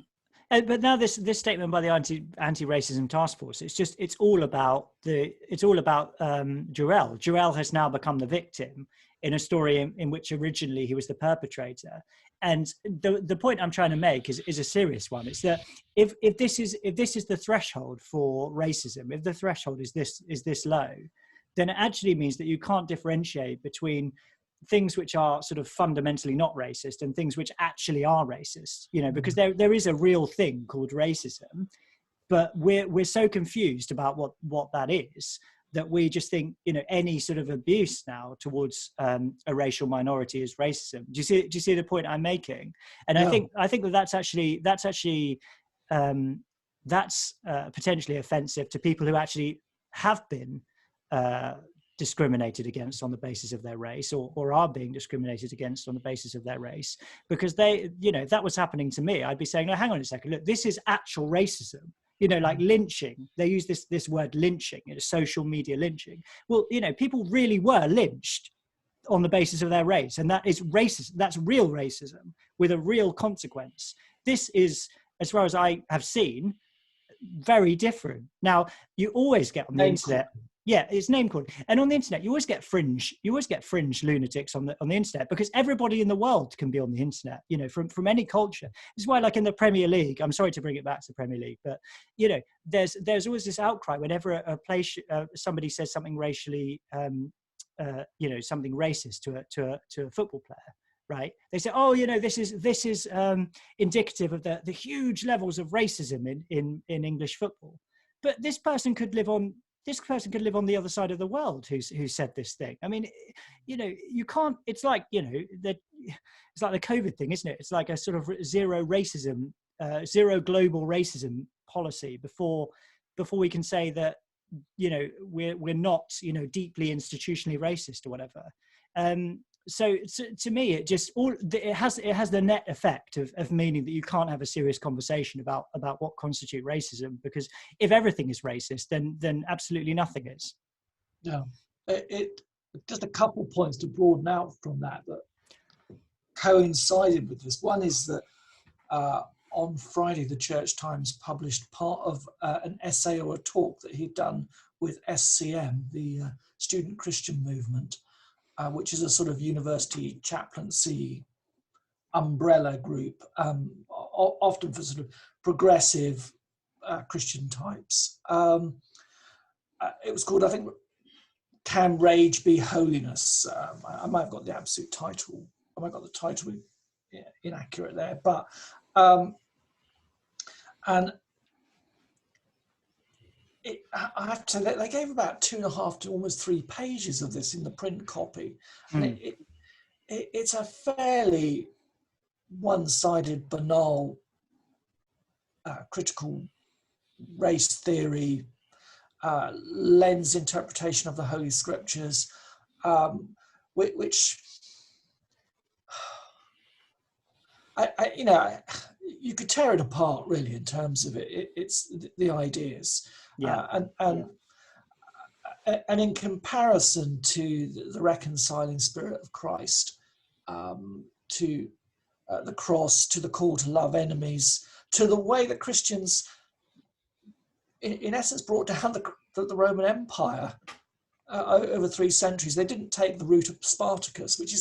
But now this statement by the anti-racism task force, it's all about Jarel. Jarel has now become the victim in a story in which originally he was the perpetrator. And the point I'm trying to make is a serious one. It's that if this is the threshold for racism, if the threshold is this low, then it actually means that you can't differentiate between things which are sort of fundamentally not racist and things which actually are racist, because there is a real thing called racism, but we're so confused about what that is that we just think, any sort of abuse now towards a racial minority is racism. Do you see the point I'm making? And no. I think that's potentially offensive to people who actually have been discriminated against on the basis of their race or are being discriminated against on the basis of their race, because if that was happening to me, I'd be saying, no, hang on a second, look, this is actual racism, like lynching. They use this word lynching, social media lynching. Well, people really were lynched on the basis of their race, and that is racist. That's real racism with a real consequence. This is, as far as I have seen, very different. Now, you always get on the internet. Yeah, it's name calling. And on the internet, you always get fringe lunatics on the internet, because everybody in the world can be on the internet, from any culture. This is why, like in the Premier League, I'm sorry to bring it back to the Premier League, but there's always this outcry whenever a place somebody says something racially, something racist to a football player. Right? They say, oh, this is indicative of the huge levels of racism in English football. But this person could live on the other side of the world who said this thing. I mean, you can't. It's like it's like the COVID thing, isn't it? It's like a sort of zero global racism policy before we can say that we're not deeply institutionally racist or whatever. So to me, it has the net effect of meaning that you can't have a serious conversation about what constitutes racism, because if everything is racist, then absolutely nothing is. No, just a couple points to broaden out from that coincided with this. One is that on Friday, the Church Times published part of an essay or a talk that he'd done with SCM, the Student Christian Movement, which is a sort of university chaplaincy umbrella group, often for sort of progressive Christian types. It was called, I think, Can Rage Be Holiness? I might have got the absolute title. I might have got the title inaccurate there, but and I have to say, they gave about 2.5 to almost 3 pages of this in the print copy, and it's a fairly one-sided, banal, critical race theory, lens interpretation of the Holy Scriptures, which you could tear it apart really in terms of it's the ideas, and in comparison to the reconciling spirit of Christ, to the cross, to the call to love enemies, to the way that Christians, in essence, brought down the Roman Empire over 3 centuries. They didn't take the route of Spartacus, which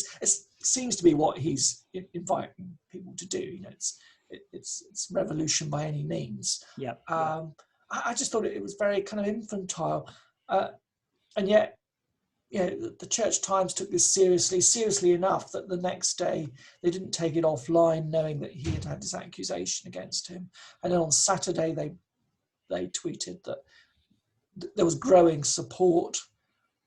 seems to be what he's inviting people to do. It's revolution by any means. I just thought it was very kind of infantile, and yet, the Church Times took this seriously enough that the next day they didn't take it offline, knowing that he had this accusation against him. And then on Saturday they tweeted that there was growing support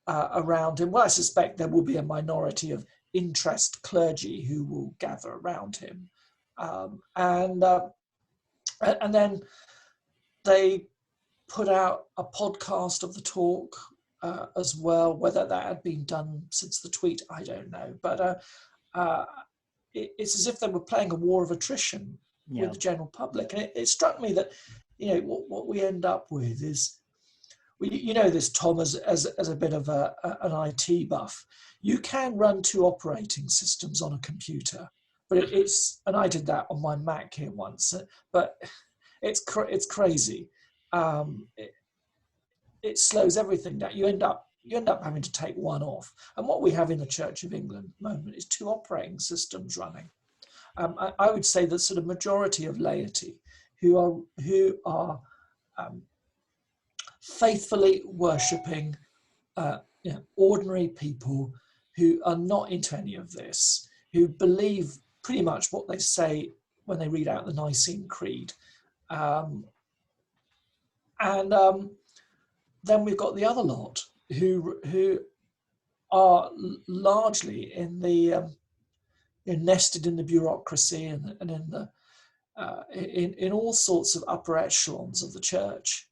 around him. Well, I suspect there will be a minority of interest clergy who will gather around him, and then they put out a podcast of the talk as well. Whether that had been done since the tweet, I don't know. But it's as if they were playing a war of attrition with the general public. And it struck me that, what we end up with is, this, Tom, as a bit of an IT buff. You can run 2 operating systems on a computer, but it's, and I did that on my Mac here once, but it's crazy. It slows everything down. You end up having to take one off. And what we have in the Church of England at the moment is 2 operating systems running. I would say the sort of majority of laity who are faithfully worshipping ordinary people who are not into any of this, who believe pretty much what they say when they read out the Nicene Creed. Then we've got the other lot who are largely in the nested in the bureaucracy and in the in all sorts of upper echelons of the church,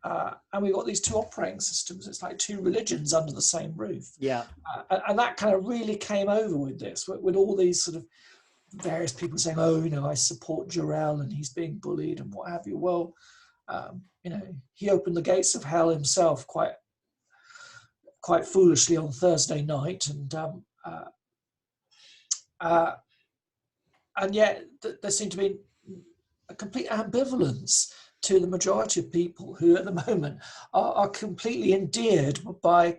and we've got these 2 operating systems. It's like 2 religions under the same roof. And that kind of really came over with this, with all these sort of various people saying, I support Jarel and he's being bullied and what have you. Well, he opened the gates of hell himself quite foolishly on Thursday night, and yet there seemed to be a complete ambivalence to the majority of people who at the moment are completely endeared by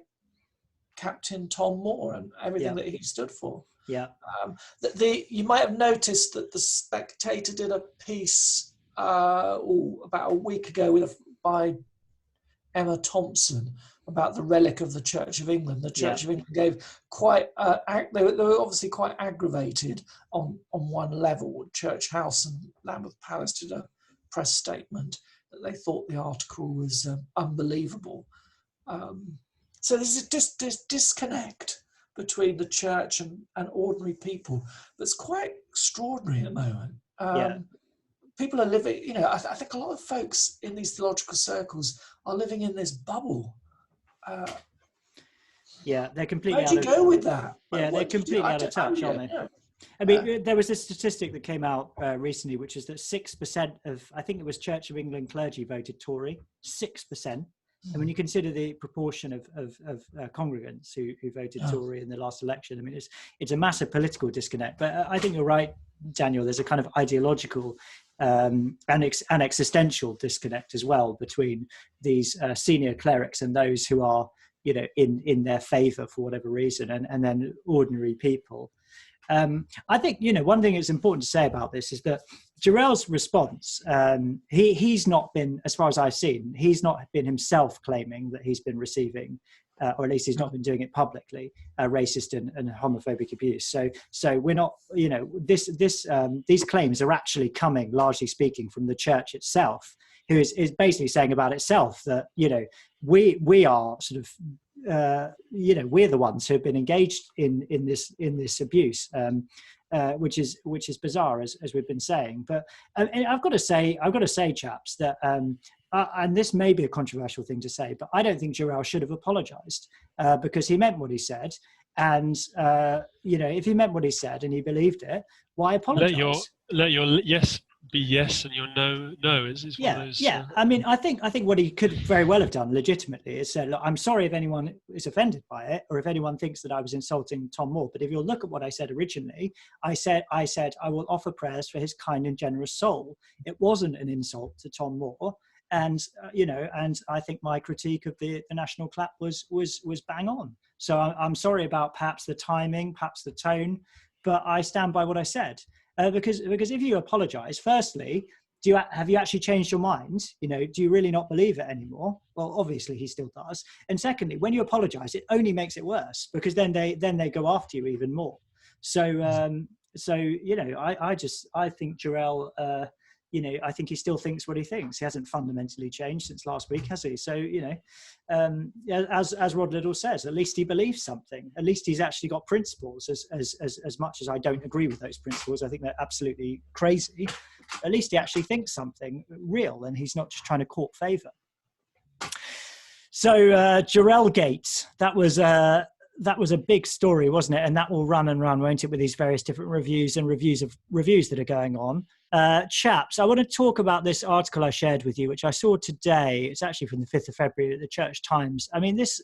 Captain Tom Moore and everything that he stood for. You might have noticed that the Spectator did a piece about a week ago by Emma Thompson about the relic of the Church of England. The Church of England gave quite, they were obviously quite aggravated on one level. Church House and Lambeth Palace did a press statement that they thought the article was unbelievable. So there's this disconnect between the church and ordinary people that's quite extraordinary at the moment. People are living, I think a lot of folks in these theological circles are living in this bubble. They're completely How'd you go with that? They're completely out of touch, aren't they? I mean, there was a statistic that came out recently, which is that 6% of, I think it was Church of England clergy voted Tory, 6%. And when you consider the proportion of congregants who voted Tory in the last election, I mean, it's a massive political disconnect. But I think you're right, Daniel. There's a kind of ideological and existential disconnect as well between these senior clerics and those who are, in their favour for whatever reason, and then ordinary people. I think, one thing that's important to say about this is that Jarel's response, he's not been, as far as I've seen, he's not been himself claiming that he's been receiving, or at least he's not been doing it publicly, racist and homophobic abuse. So we're not, these claims are actually coming, largely speaking, from the church itself, who is basically saying about itself that, we are sort of, we're the ones who have been engaged in this abuse, which is bizarre, as we've been saying. But I've got to say, chaps, that and this may be a controversial thing to say, but I don't think Jarel should have apologised because he meant what he said, and if he meant what he said and he believed it, why apologise? Let your yes be yes and your no. It's one of those. Yeah. I mean, I think what he could very well have done legitimately is said, look, I'm sorry if anyone is offended by it, or if anyone thinks that I was insulting Tom Moore. But if you'll look at what I said originally, I said I will offer prayers for his kind and generous soul. It wasn't an insult to Tom Moore. And and I think my critique of the national clap was bang on. So I'm sorry about perhaps the timing, perhaps the tone, but I stand by what I said. Because if you apologise, firstly, have you actually changed your mind? Do you really not believe it anymore? Well, obviously he still does. And secondly, when you apologise, it only makes it worse, because then they go after you even more. So I think Jarel, I think he still thinks what he thinks. He hasn't fundamentally changed since last week, has he? So as Rod Liddell says, at least he believes something. At least he's actually got principles. As much as I don't agree with those principles, I think they're absolutely crazy. At least he actually thinks something real, and he's not just trying to court favour. So Jarel Gate, that was a big story, wasn't it? And that will run and run, won't it, with these various different reviews that are going on. Chaps, I want to talk about this article I shared with you, which I saw today. It's actually from the 5th of February at the Church Times. I mean, this,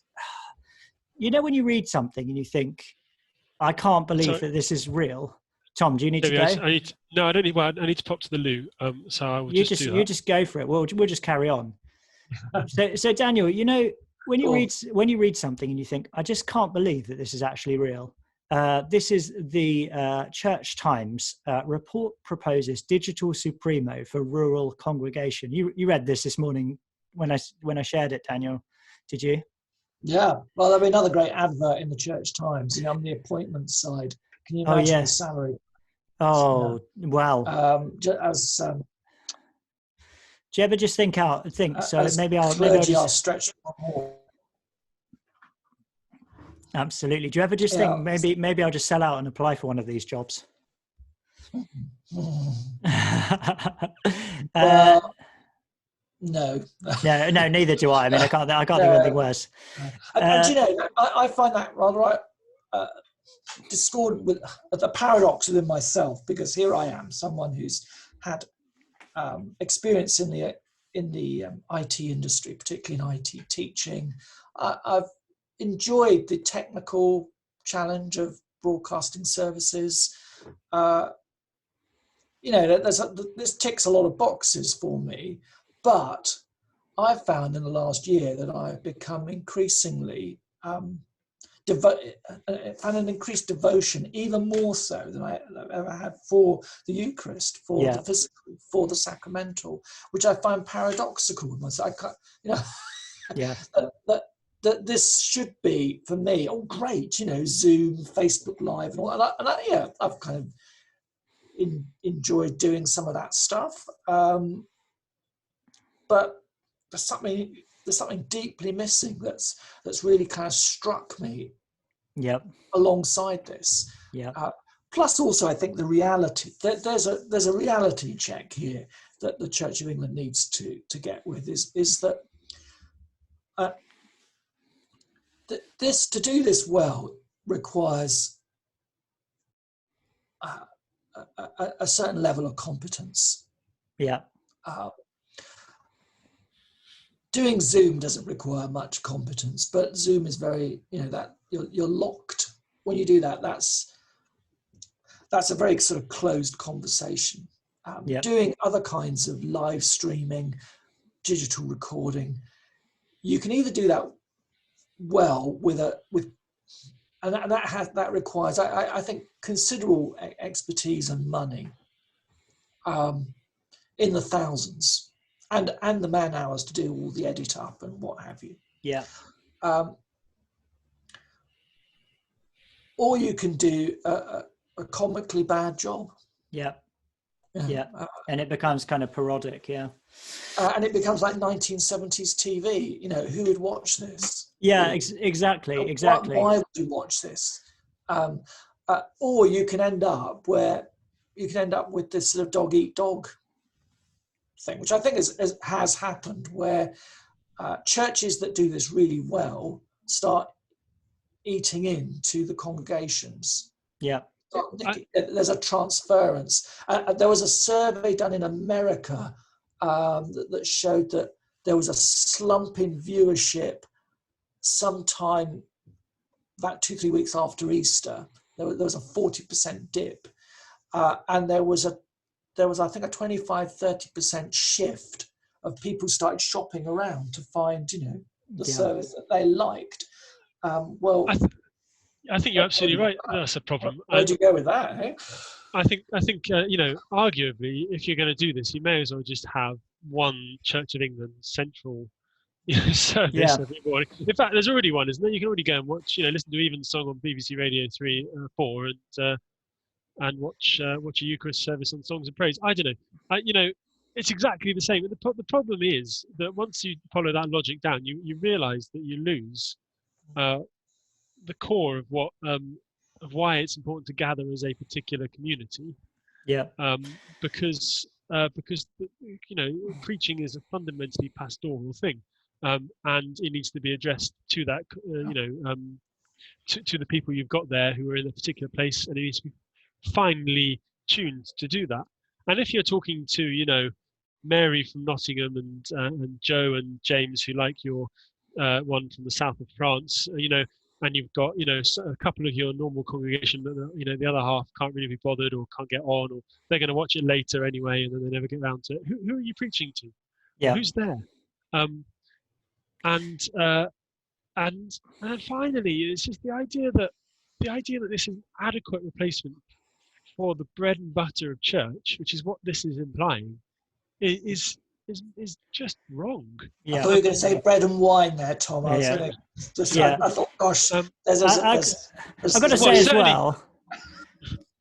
when you read something and you think, I can't believe that this is real. Tom, do you need to go? I don't need. Well, I need to pop to the loo. So I will do that. You just go for it. We'll just carry on. So Daniel, when you read something and you think, I just can't believe that this is actually real. This is the Church Times report proposes digital supremo for rural congregation. You read this morning when I shared it, Daniel. Did you? Yeah. Well, there'll be another great advert in the Church Times. On the appointment side, can you imagine the salary? Oh, well. Do you ever just think? So maybe I'll just stretch more. Absolutely. Do you ever just think maybe I'll just sell out and apply for one of these jobs? No. No, neither do I. I mean, I can't think of anything worse. I find that rather discordant with the paradox within myself, because here I am, someone who's had experience in the IT industry, particularly in IT teaching. I've enjoyed the technical challenge of broadcasting services. This ticks a lot of boxes for me, but I've found in the last year that I've become increasingly found an increased devotion, even more so than I've ever had, for the Eucharist, for the physical, for the sacramental, which I find paradoxical with myself. That this should be, for me, great, Zoom, Facebook Live, and all that. And I've kind of enjoyed doing some of that stuff. But there's something deeply missing that's really kind of struck me. Yep. Alongside this. Yeah. Plus, also, I think the reality there's a reality check here that the Church of England needs to get with is that. To do this well requires a certain level of competence. Yeah. doing Zoom doesn't require much competence, but Zoom is very, that you're locked when you do that. That's a very sort of closed conversation. Doing other kinds of live streaming, digital recording, you can either do that well and that requires, I think, considerable expertise and money, in the thousands, and the man hours to do all the edit up and what have you. Yeah. Or you can do a comically bad job. Yeah. And it becomes kind of parodic. Yeah. And it becomes like 1970s TV. Who would watch this? Yeah, exactly. Why would you watch this? Or you can end up with this sort of dog eat dog thing, which I think has happened, where churches that do this really well start eating into the congregations. Yeah. There's a transference. There was a survey done in America that showed that there was a slump in viewership sometime about 2-3 weeks after Easter. There was a 40% dip, and there was I think a 25-30% shift of people started shopping around to find the service that they liked. I think you're absolutely right. That's a problem. Where'd you go with that? Eh? I think arguably, if you're going to do this, you may as well just have one Church of England central service every morning. In fact, there's already one, isn't there? You can already go and watch, listen to even song on BBC Radio 3, 4, and watch a Eucharist service on Songs of Praise. I don't know. It's exactly the same. The problem is that once you follow that logic down, you realise that you lose the core of what of why it's important to gather as a particular community. Yeah. Because preaching is a fundamentally pastoral thing, and it needs to be addressed to that to the people you've got there who are in a particular place, and it needs to be finely tuned to do that. And if you're talking to Mary from Nottingham and Joe and James who like your one from the south of France, and you've got a couple of your normal congregation that the other half can't really be bothered or can't get on, or they're going to watch it later anyway and then they never get around to it. Who are you preaching to? Who's there? And then finally, it's just the idea that this is an adequate replacement for the bread and butter of church, which is what this is implying, is just wrong. Yeah. I thought you were going to say bread and wine there, Tom. I thought, gosh, I've got to say as well,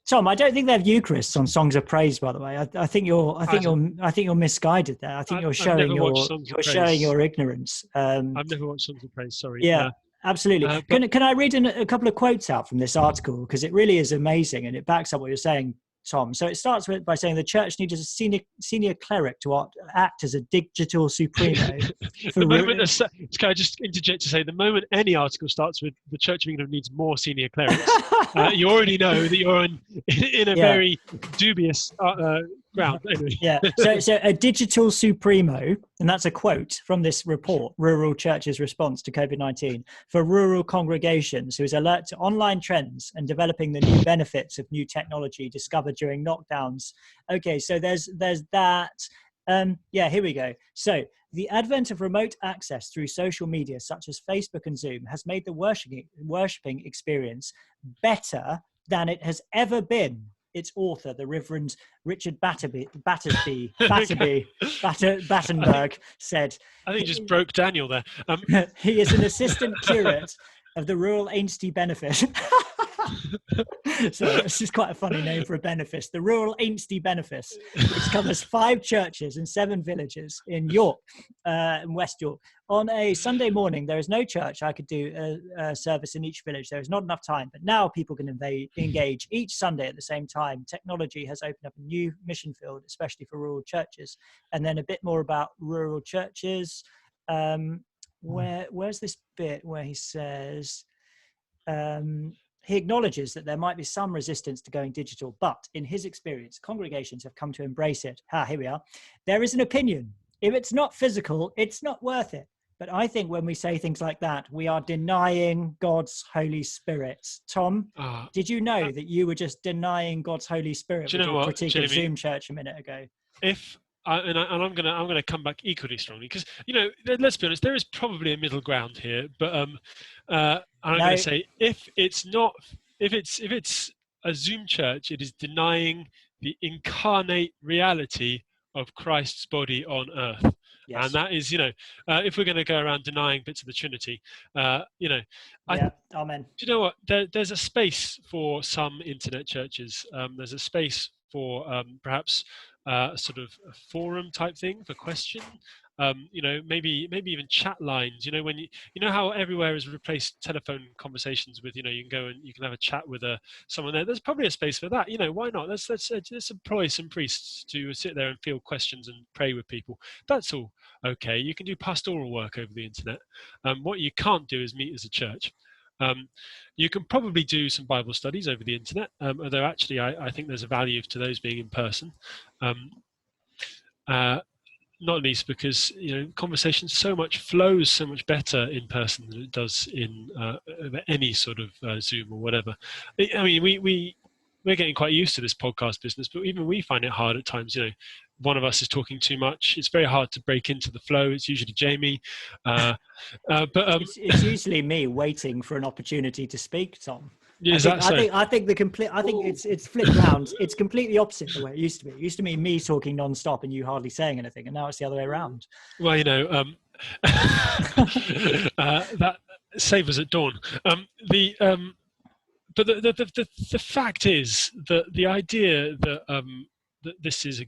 Tom, I don't think they have Eucharists on Songs of Praise, by the way. I think you're misguided there. I think you're showing your ignorance. I've never watched Songs of Praise. Sorry. Yeah. Absolutely. Can I read a couple of quotes out from this article? Because it really is amazing and it backs up what you're saying, Tom. So it starts by saying the church needed a senior cleric to act as a digital supremo. Can I just interject to say, the moment any article starts with the Church of England needs more senior clerics, you already know that you're in a very dubious ground. Anyway. Yeah. So a digital supremo, and that's a quote from this report, Rural Churches Response to COVID-19, for rural congregations, who is alert to online trends and developing the new benefits of new technology discovered during lockdowns. Okay, so there's that. Here we go. So the advent of remote access through social media such as Facebook and Zoom has made the worshipping experience better than it has ever been. Its author, the Reverend Richard Battenberg, said. I think he just broke Daniel there. He is an assistant curate of the Rural Ainsty Benefice. So this is quite a funny name for a benefice. The Rural Ainsty Benefice, which covers 5 churches and 7 villages in York, in West York. On a Sunday morning, there is no church I could do a service in each village. There is not enough time, but now people can engage each Sunday at the same time. Technology has opened up a new mission field, especially for rural churches. And then a bit more about rural churches. Where's this bit where he says... he acknowledges that there might be some resistance to going digital, but in his experience, congregations have come to embrace it. Here we are. There is an opinion if it's not physical, it's not worth it. But I think when we say things like that, we are denying God's Holy Spirit. Tom, did you know that you were just denying God's Holy Spirit with your critique Jamie, of Zoom Church a minute ago? I'm gonna come back equally strongly, because let's be honest, there is probably a middle ground here. But I'm going to say, if it's a Zoom church, it is denying the incarnate reality of Christ's body on earth. Yes. And that is, if we're going to go around denying bits of the Trinity, amen. Do you know what? There's a space for some internet churches. There's a space for perhaps sort of a forum type thing for question. Maybe even chat lines. When you know how everywhere has replaced telephone conversations with, you can go and you can have a chat with someone there. There's probably a space for that. Why not? Let's employ some priests to sit there and field questions and pray with people. That's all okay. You can do pastoral work over the internet. What you can't do is meet as a church. You can probably do some Bible studies over the internet, although actually I think there's a value to those being in person. Not least because conversation flows so much better in person than it does in any sort of Zoom or whatever. I mean, we're getting quite used to this podcast business, but even we find it hard at times. One of us is talking too much. It's very hard to break into the flow. It's usually Jamie, but it's usually me waiting for an opportunity to speak, Tom. Yeah, I think it's flipped round. It's completely opposite the way it used to be. It used to be me talking non-stop and you hardly saying anything, and now it's the other way around. Well, that savors at dawn. But the fact is that the idea that that this is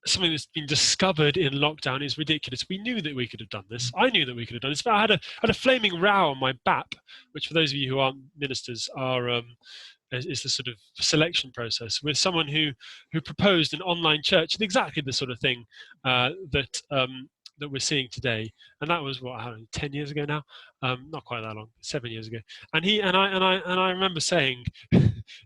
something that's been discovered in lockdown is ridiculous. We knew that we could have done this. I knew that we could have done this. But I had a flaming row on my BAP, which for those of you who aren't ministers is the sort of selection process, with someone who proposed an online church and exactly the sort of thing that we're seeing today. And that was 10 years ago now, not quite that long, 7 years ago. And I remember saying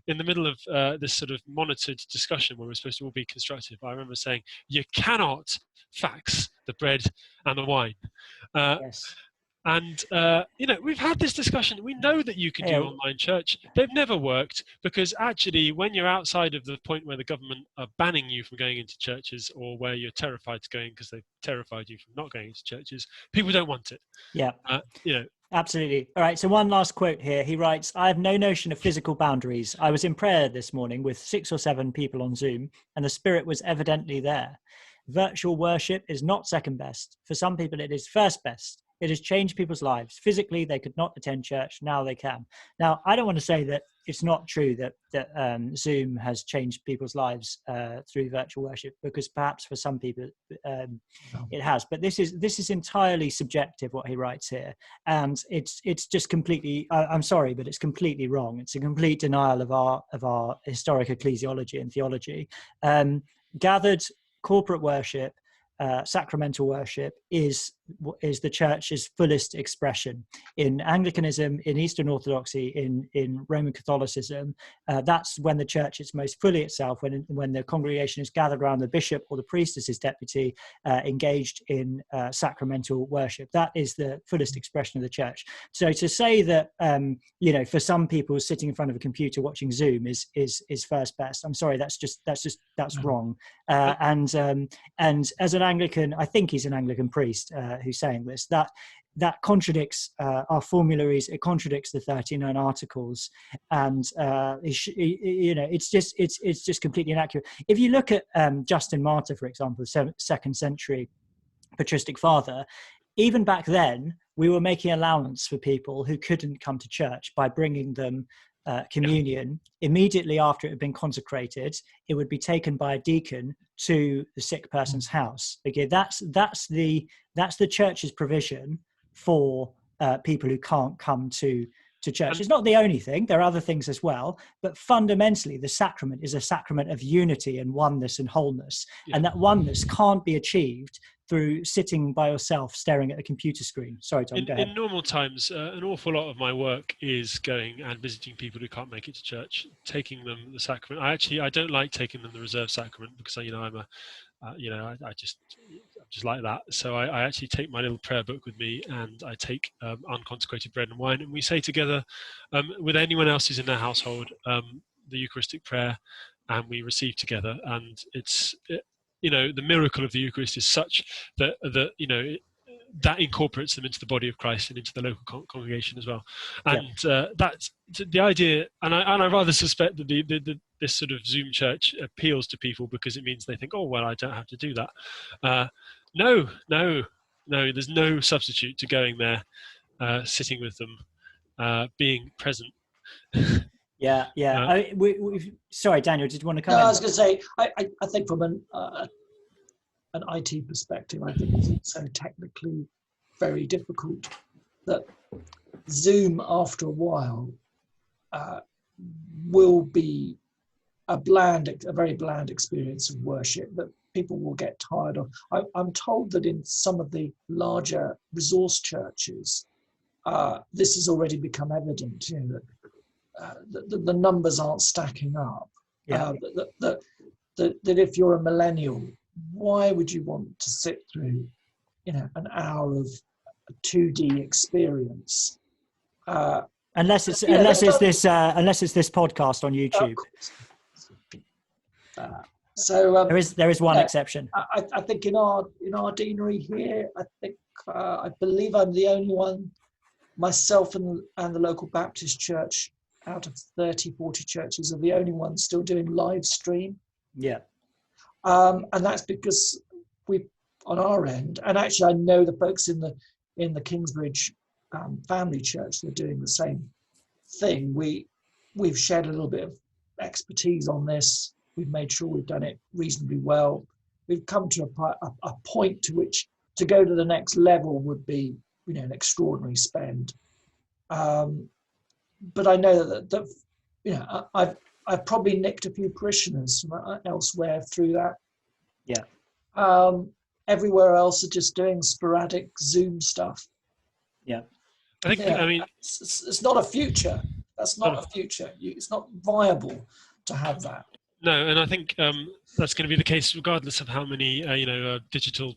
in the middle of this sort of monitored discussion where we're supposed to all be constructive, I remember saying, you cannot fax the bread and the wine. Yes. And we've had this discussion. We know that you can do online church. They've never worked, because actually when you're outside of the point where the government are banning you from going into churches, or where you're terrified to go in because they've terrified you from not going into churches, people don't want it. Yeah. Absolutely. All right. So one last quote here. He writes, "I have no notion of physical boundaries. I was in prayer this morning with 6 or 7 people on Zoom, and the Spirit was evidently there. Virtual worship is not second best. For some people, it is first best. It has changed people's lives. Physically, they could not attend church. Now they can." Now, I don't want to say that it's not true that Zoom has changed people's lives through virtual worship, because perhaps for some people it has. But this is entirely subjective, what he writes here, and it's just completely. I'm sorry, but it's completely wrong. It's a complete denial of our historic ecclesiology and theology. Gathered corporate worship. Sacramental worship is the church's fullest expression. In Anglicanism, in Eastern Orthodoxy, in Roman Catholicism, that's when the church is most fully itself, when the congregation is gathered around the bishop or the priest as his deputy, engaged in sacramental worship. That is the fullest expression of the church. So to say that for some people sitting in front of a computer watching Zoom is first best, I'm sorry, that's wrong. And as an Anglican, I think he's an Anglican priest who's saying this, that contradicts our formularies. It contradicts the 39 articles, and it's just completely inaccurate. If you look at Justin Martyr, for example, the 2nd century patristic father, even back then we were making allowance for people who couldn't come to church by bringing them communion. Immediately after it had been consecrated, it would be taken by a deacon to the sick person's house. Okay, that's the church's provision for people who can't come to church. It's not the only thing. There are other things as well, but fundamentally the sacrament is a sacrament of unity and oneness and wholeness. And that oneness can't be achieved through sitting by yourself staring at a computer screen? Sorry, Tom, go ahead. In normal times, an awful lot of my work is going and visiting people who can't make it to church, taking them the sacrament. I don't like taking them the reserved sacrament because I'm a I just like that. So I actually take my little prayer book with me, and I take unconsecrated bread and wine, and we say together with anyone else who's in their household the Eucharistic prayer, and we receive together. And the miracle of the Eucharist is such that that incorporates them into the body of Christ and into the local congregation as well. And that's the idea. And I rather suspect that this sort of Zoom church appeals to people because it means they think, oh, well, I don't have to do that. No, there's no substitute to going there, sitting with them, being present. Yeah. Sorry, Daniel, did you want to come in? I was going to say, I think from an IT perspective, I think it's also technically very difficult that Zoom, after a while, will be a very bland experience of worship that people will get tired of. I'm told that in some of the larger resource churches, this has already become evident, that the numbers aren't stacking up. That if you're a millennial, why would you want to sit through, an hour of a 2D experience? Unless it's this podcast on YouTube. There is one exception. I think in our deanery here, I believe I'm the only one, myself and the local Baptist church, out of 30-40 churches, are the only ones still doing live stream. Yeah. And that's because we, on our end, and actually I know the folks in the Kingsbridge family church, they're doing the same thing. We've shared a little bit of expertise on this. We've made sure we've done it reasonably well. We've come to a point to which to go to the next level would be, an extraordinary spend. But I know that I've probably nicked a few parishioners from elsewhere through that. Yeah. Everywhere else are just doing sporadic Zoom stuff. Yeah. I mean, it's not a future. That's not a future. It's not viable to have that. No, and I think that's going to be the case regardless of how many digital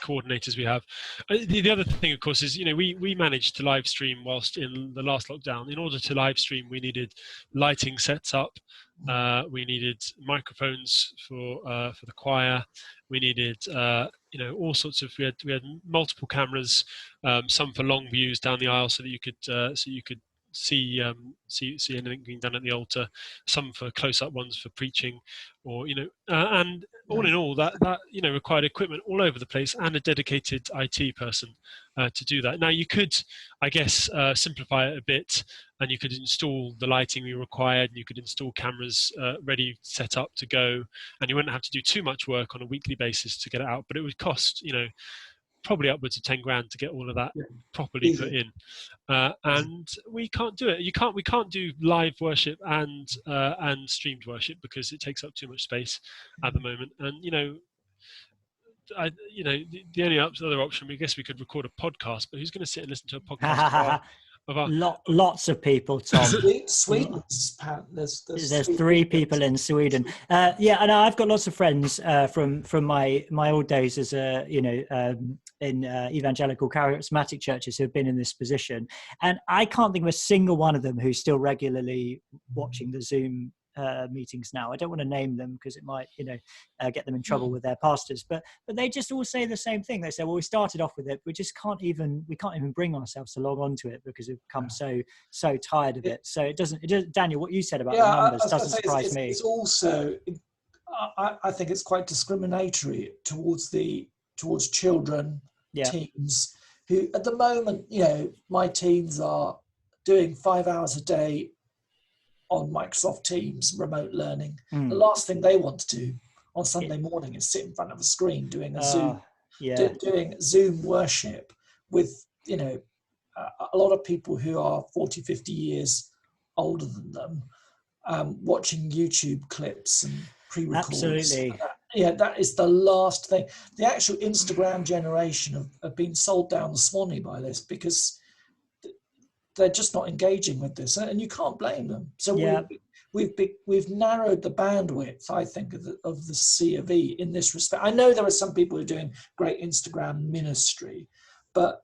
coordinators we have. The other thing, of course, is we managed to live stream whilst in the last lockdown. In order to live stream, we needed lighting sets up, we needed microphones for the choir, we needed all sorts of. We had multiple cameras, some for long views down the aisle so that you could see anything being done at the altar, some for close-up ones for preaching, or and all in all that required equipment all over the place and a dedicated IT person to do that. Now you could, I guess, simplify it a bit, and you could install the lighting we required, and you could install cameras ready, set up to go, and you wouldn't have to do too much work on a weekly basis to get it out, but it would cost probably upwards of 10 grand to get all of that properly put in, and we can't do it. We can't do live worship and streamed worship because it takes up too much space at the moment. And the only other option, I guess we could record a podcast, but who's going to sit and listen to a podcast of our lots of people, Tom. Sweden. There's 3 people in Sweden. And I've got lots of friends from my old days as in evangelical charismatic churches who have been in this position, and I can't think of a single one of them who's still regularly watching the Zoom meetings now. I don't want to name them because it might get them in trouble with their pastors, but they just all say the same thing. They say, well, we started off with it, we can't even bring ourselves to log on to it because we've become so tired of it. So it doesn't Daniel, what you said about the numbers doesn't surprise me. It's also, I think it's quite discriminatory towards children, teens, who at the moment, my teens are doing 5 hours a day on Microsoft Teams, remote learning. The last thing they want to do on Sunday morning is sit in front of a screen doing doing Zoom worship with, a lot of people who are 40, 50 years older than them, watching YouTube clips and pre-records. Absolutely. Yeah, that is the last thing. The actual Instagram generation have been sold down the Swanee by this, because they're just not engaging with this, and you can't blame them. So Yeah. we've narrowed the bandwidth, I think, of the C of E in this respect. I know there are some people who are doing great Instagram ministry, but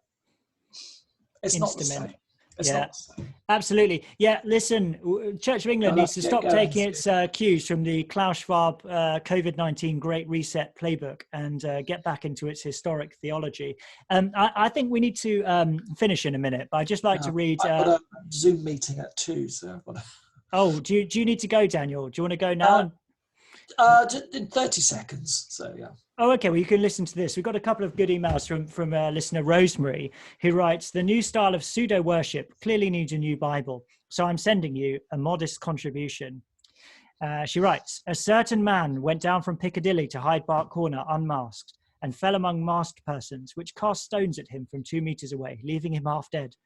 it's not the same. It's not the same. Absolutely. Yeah, listen, Church of England needs to stop taking its cues from the Klaus Schwab COVID-19 Great Reset playbook and get back into its historic theology. I think we need to finish in a minute, but I'd just like to read... I've got a Zoom meeting at 2, so I've got to... Oh, do you need to go, Daniel? Do you want to go now? In 30 seconds, so yeah. Oh, okay. Well, you can listen to this. We've got a couple of good emails from listener Rosemary, who writes, "The new style of pseudo-worship clearly needs a new Bible, so I'm sending you a modest contribution." She writes, "A certain man went down from Piccadilly to Hyde Park Corner unmasked and fell among masked persons, which cast stones at him from 2 meters away, leaving him half dead.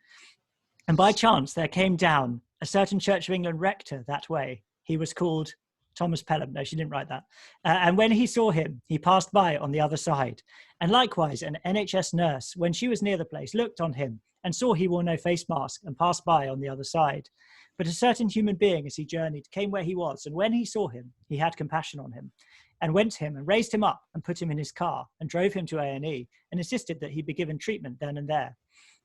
And by chance there came down a certain Church of England rector that way. He was called Thomas Pelham." No, she didn't write that. "And when he saw him, he passed by on the other side. And likewise, an NHS nurse, when she was near the place, looked on him and saw he wore no face mask and passed by on the other side. But a certain human being, as he journeyed, came where he was. And when he saw him, he had compassion on him and went to him and raised him up and put him in his car and drove him to A&E and insisted that he be given treatment then and there.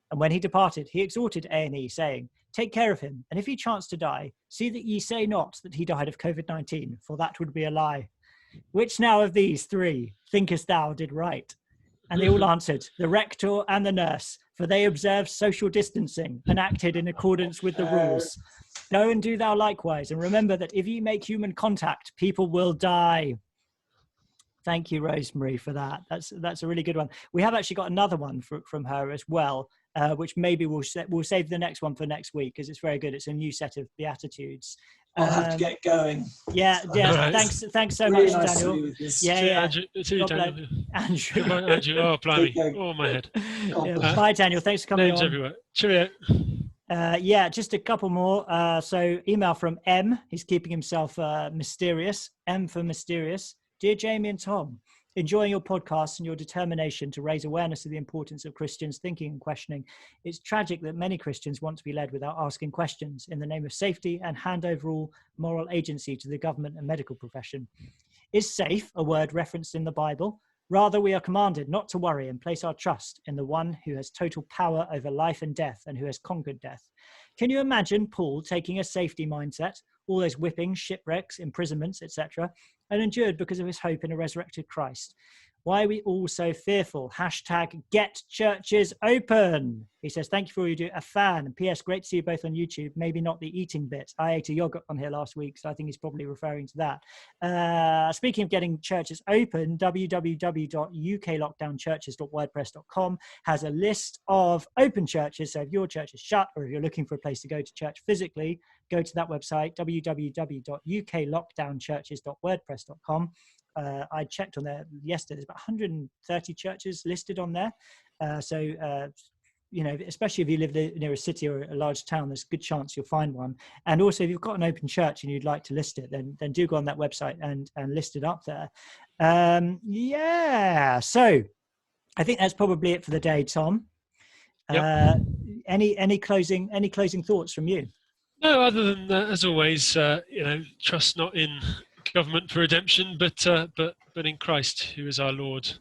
And when he departed, he exhorted A&E, saying, 'Take care of him, and if he chance to die, see that ye say not that he died of COVID-19, for that would be a lie. Which now of these three thinkest thou did right?' And they all answered, 'The rector and the nurse, for they observed social distancing and acted in accordance with the rules. Go and do thou likewise, and remember that if ye make human contact, people will die.'" Thank you, Rosemary, for that. That's a really good one. We have actually got another one from her as well, which maybe we'll save the next one for next week, because it's very good. It's a new set of Beatitudes. I'll have to get going. Yeah. Right. Thanks so Really much, nice Daniel. to be with you. Yeah. Andrew, it's you, Daniel. Andrew. Goodbye, Andrew. Oh, blimey. Oh, my head. Bye, Daniel. Thanks for coming Names on. everywhere. Cheerio. Just a couple more. So email from M. He's keeping himself mysterious. M for mysterious. "Dear Jamie and Tom, enjoying your podcast and your determination to raise awareness of the importance of Christians thinking and questioning. It's tragic that many Christians want to be led without asking questions in the name of safety and hand over all moral agency to the government and medical profession. Is safe a word referenced in the Bible? Rather, we are commanded not to worry and place our trust in the one who has total power over life and death and who has conquered death. Can you imagine Paul taking a safety mindset, all those whippings, shipwrecks, imprisonments, etc., and endured because of his hope in a resurrected Christ? Why are we all so fearful? Hashtag get churches open." He says, "Thank you for all you do. A fan. And P.S. Great to see you both on YouTube. Maybe not the eating bit. I ate a yogurt on here last week, so I think he's probably referring to that." Speaking of getting churches open, www.uklockdownchurches.wordpress.com has a list of open churches. So if your church is shut, or if you're looking for a place to go to church physically, go to that website, www.uklockdownchurches.wordpress.com. I checked on there yesterday. There's about 130 churches listed on there. Especially if you live near a city or a large town, there's a good chance you'll find one. And also, if you've got an open church and you'd like to list it, then do go on that website and list it up there. So I think that's probably it for the day, Tom. Yep. Any closing thoughts from you? No, other than as always, trust not in government for redemption, but in Christ, who is our Lord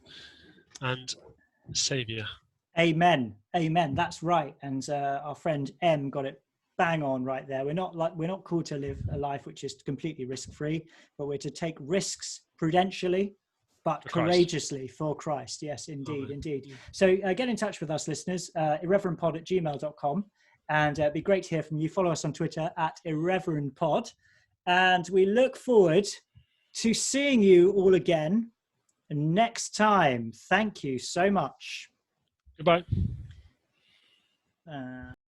and Saviour. Amen. That's right. And our friend M got it bang on right there. We're not called to live a life which is completely risk-free, but we're to take risks prudentially, but courageously for Christ. Yes, indeed. So get in touch with us, listeners. irreverendpod@gmail.com, and it'd be great to hear from you. Follow us on Twitter @irreverendpod. And we look forward to seeing you all again next time. Thank you so much. Goodbye.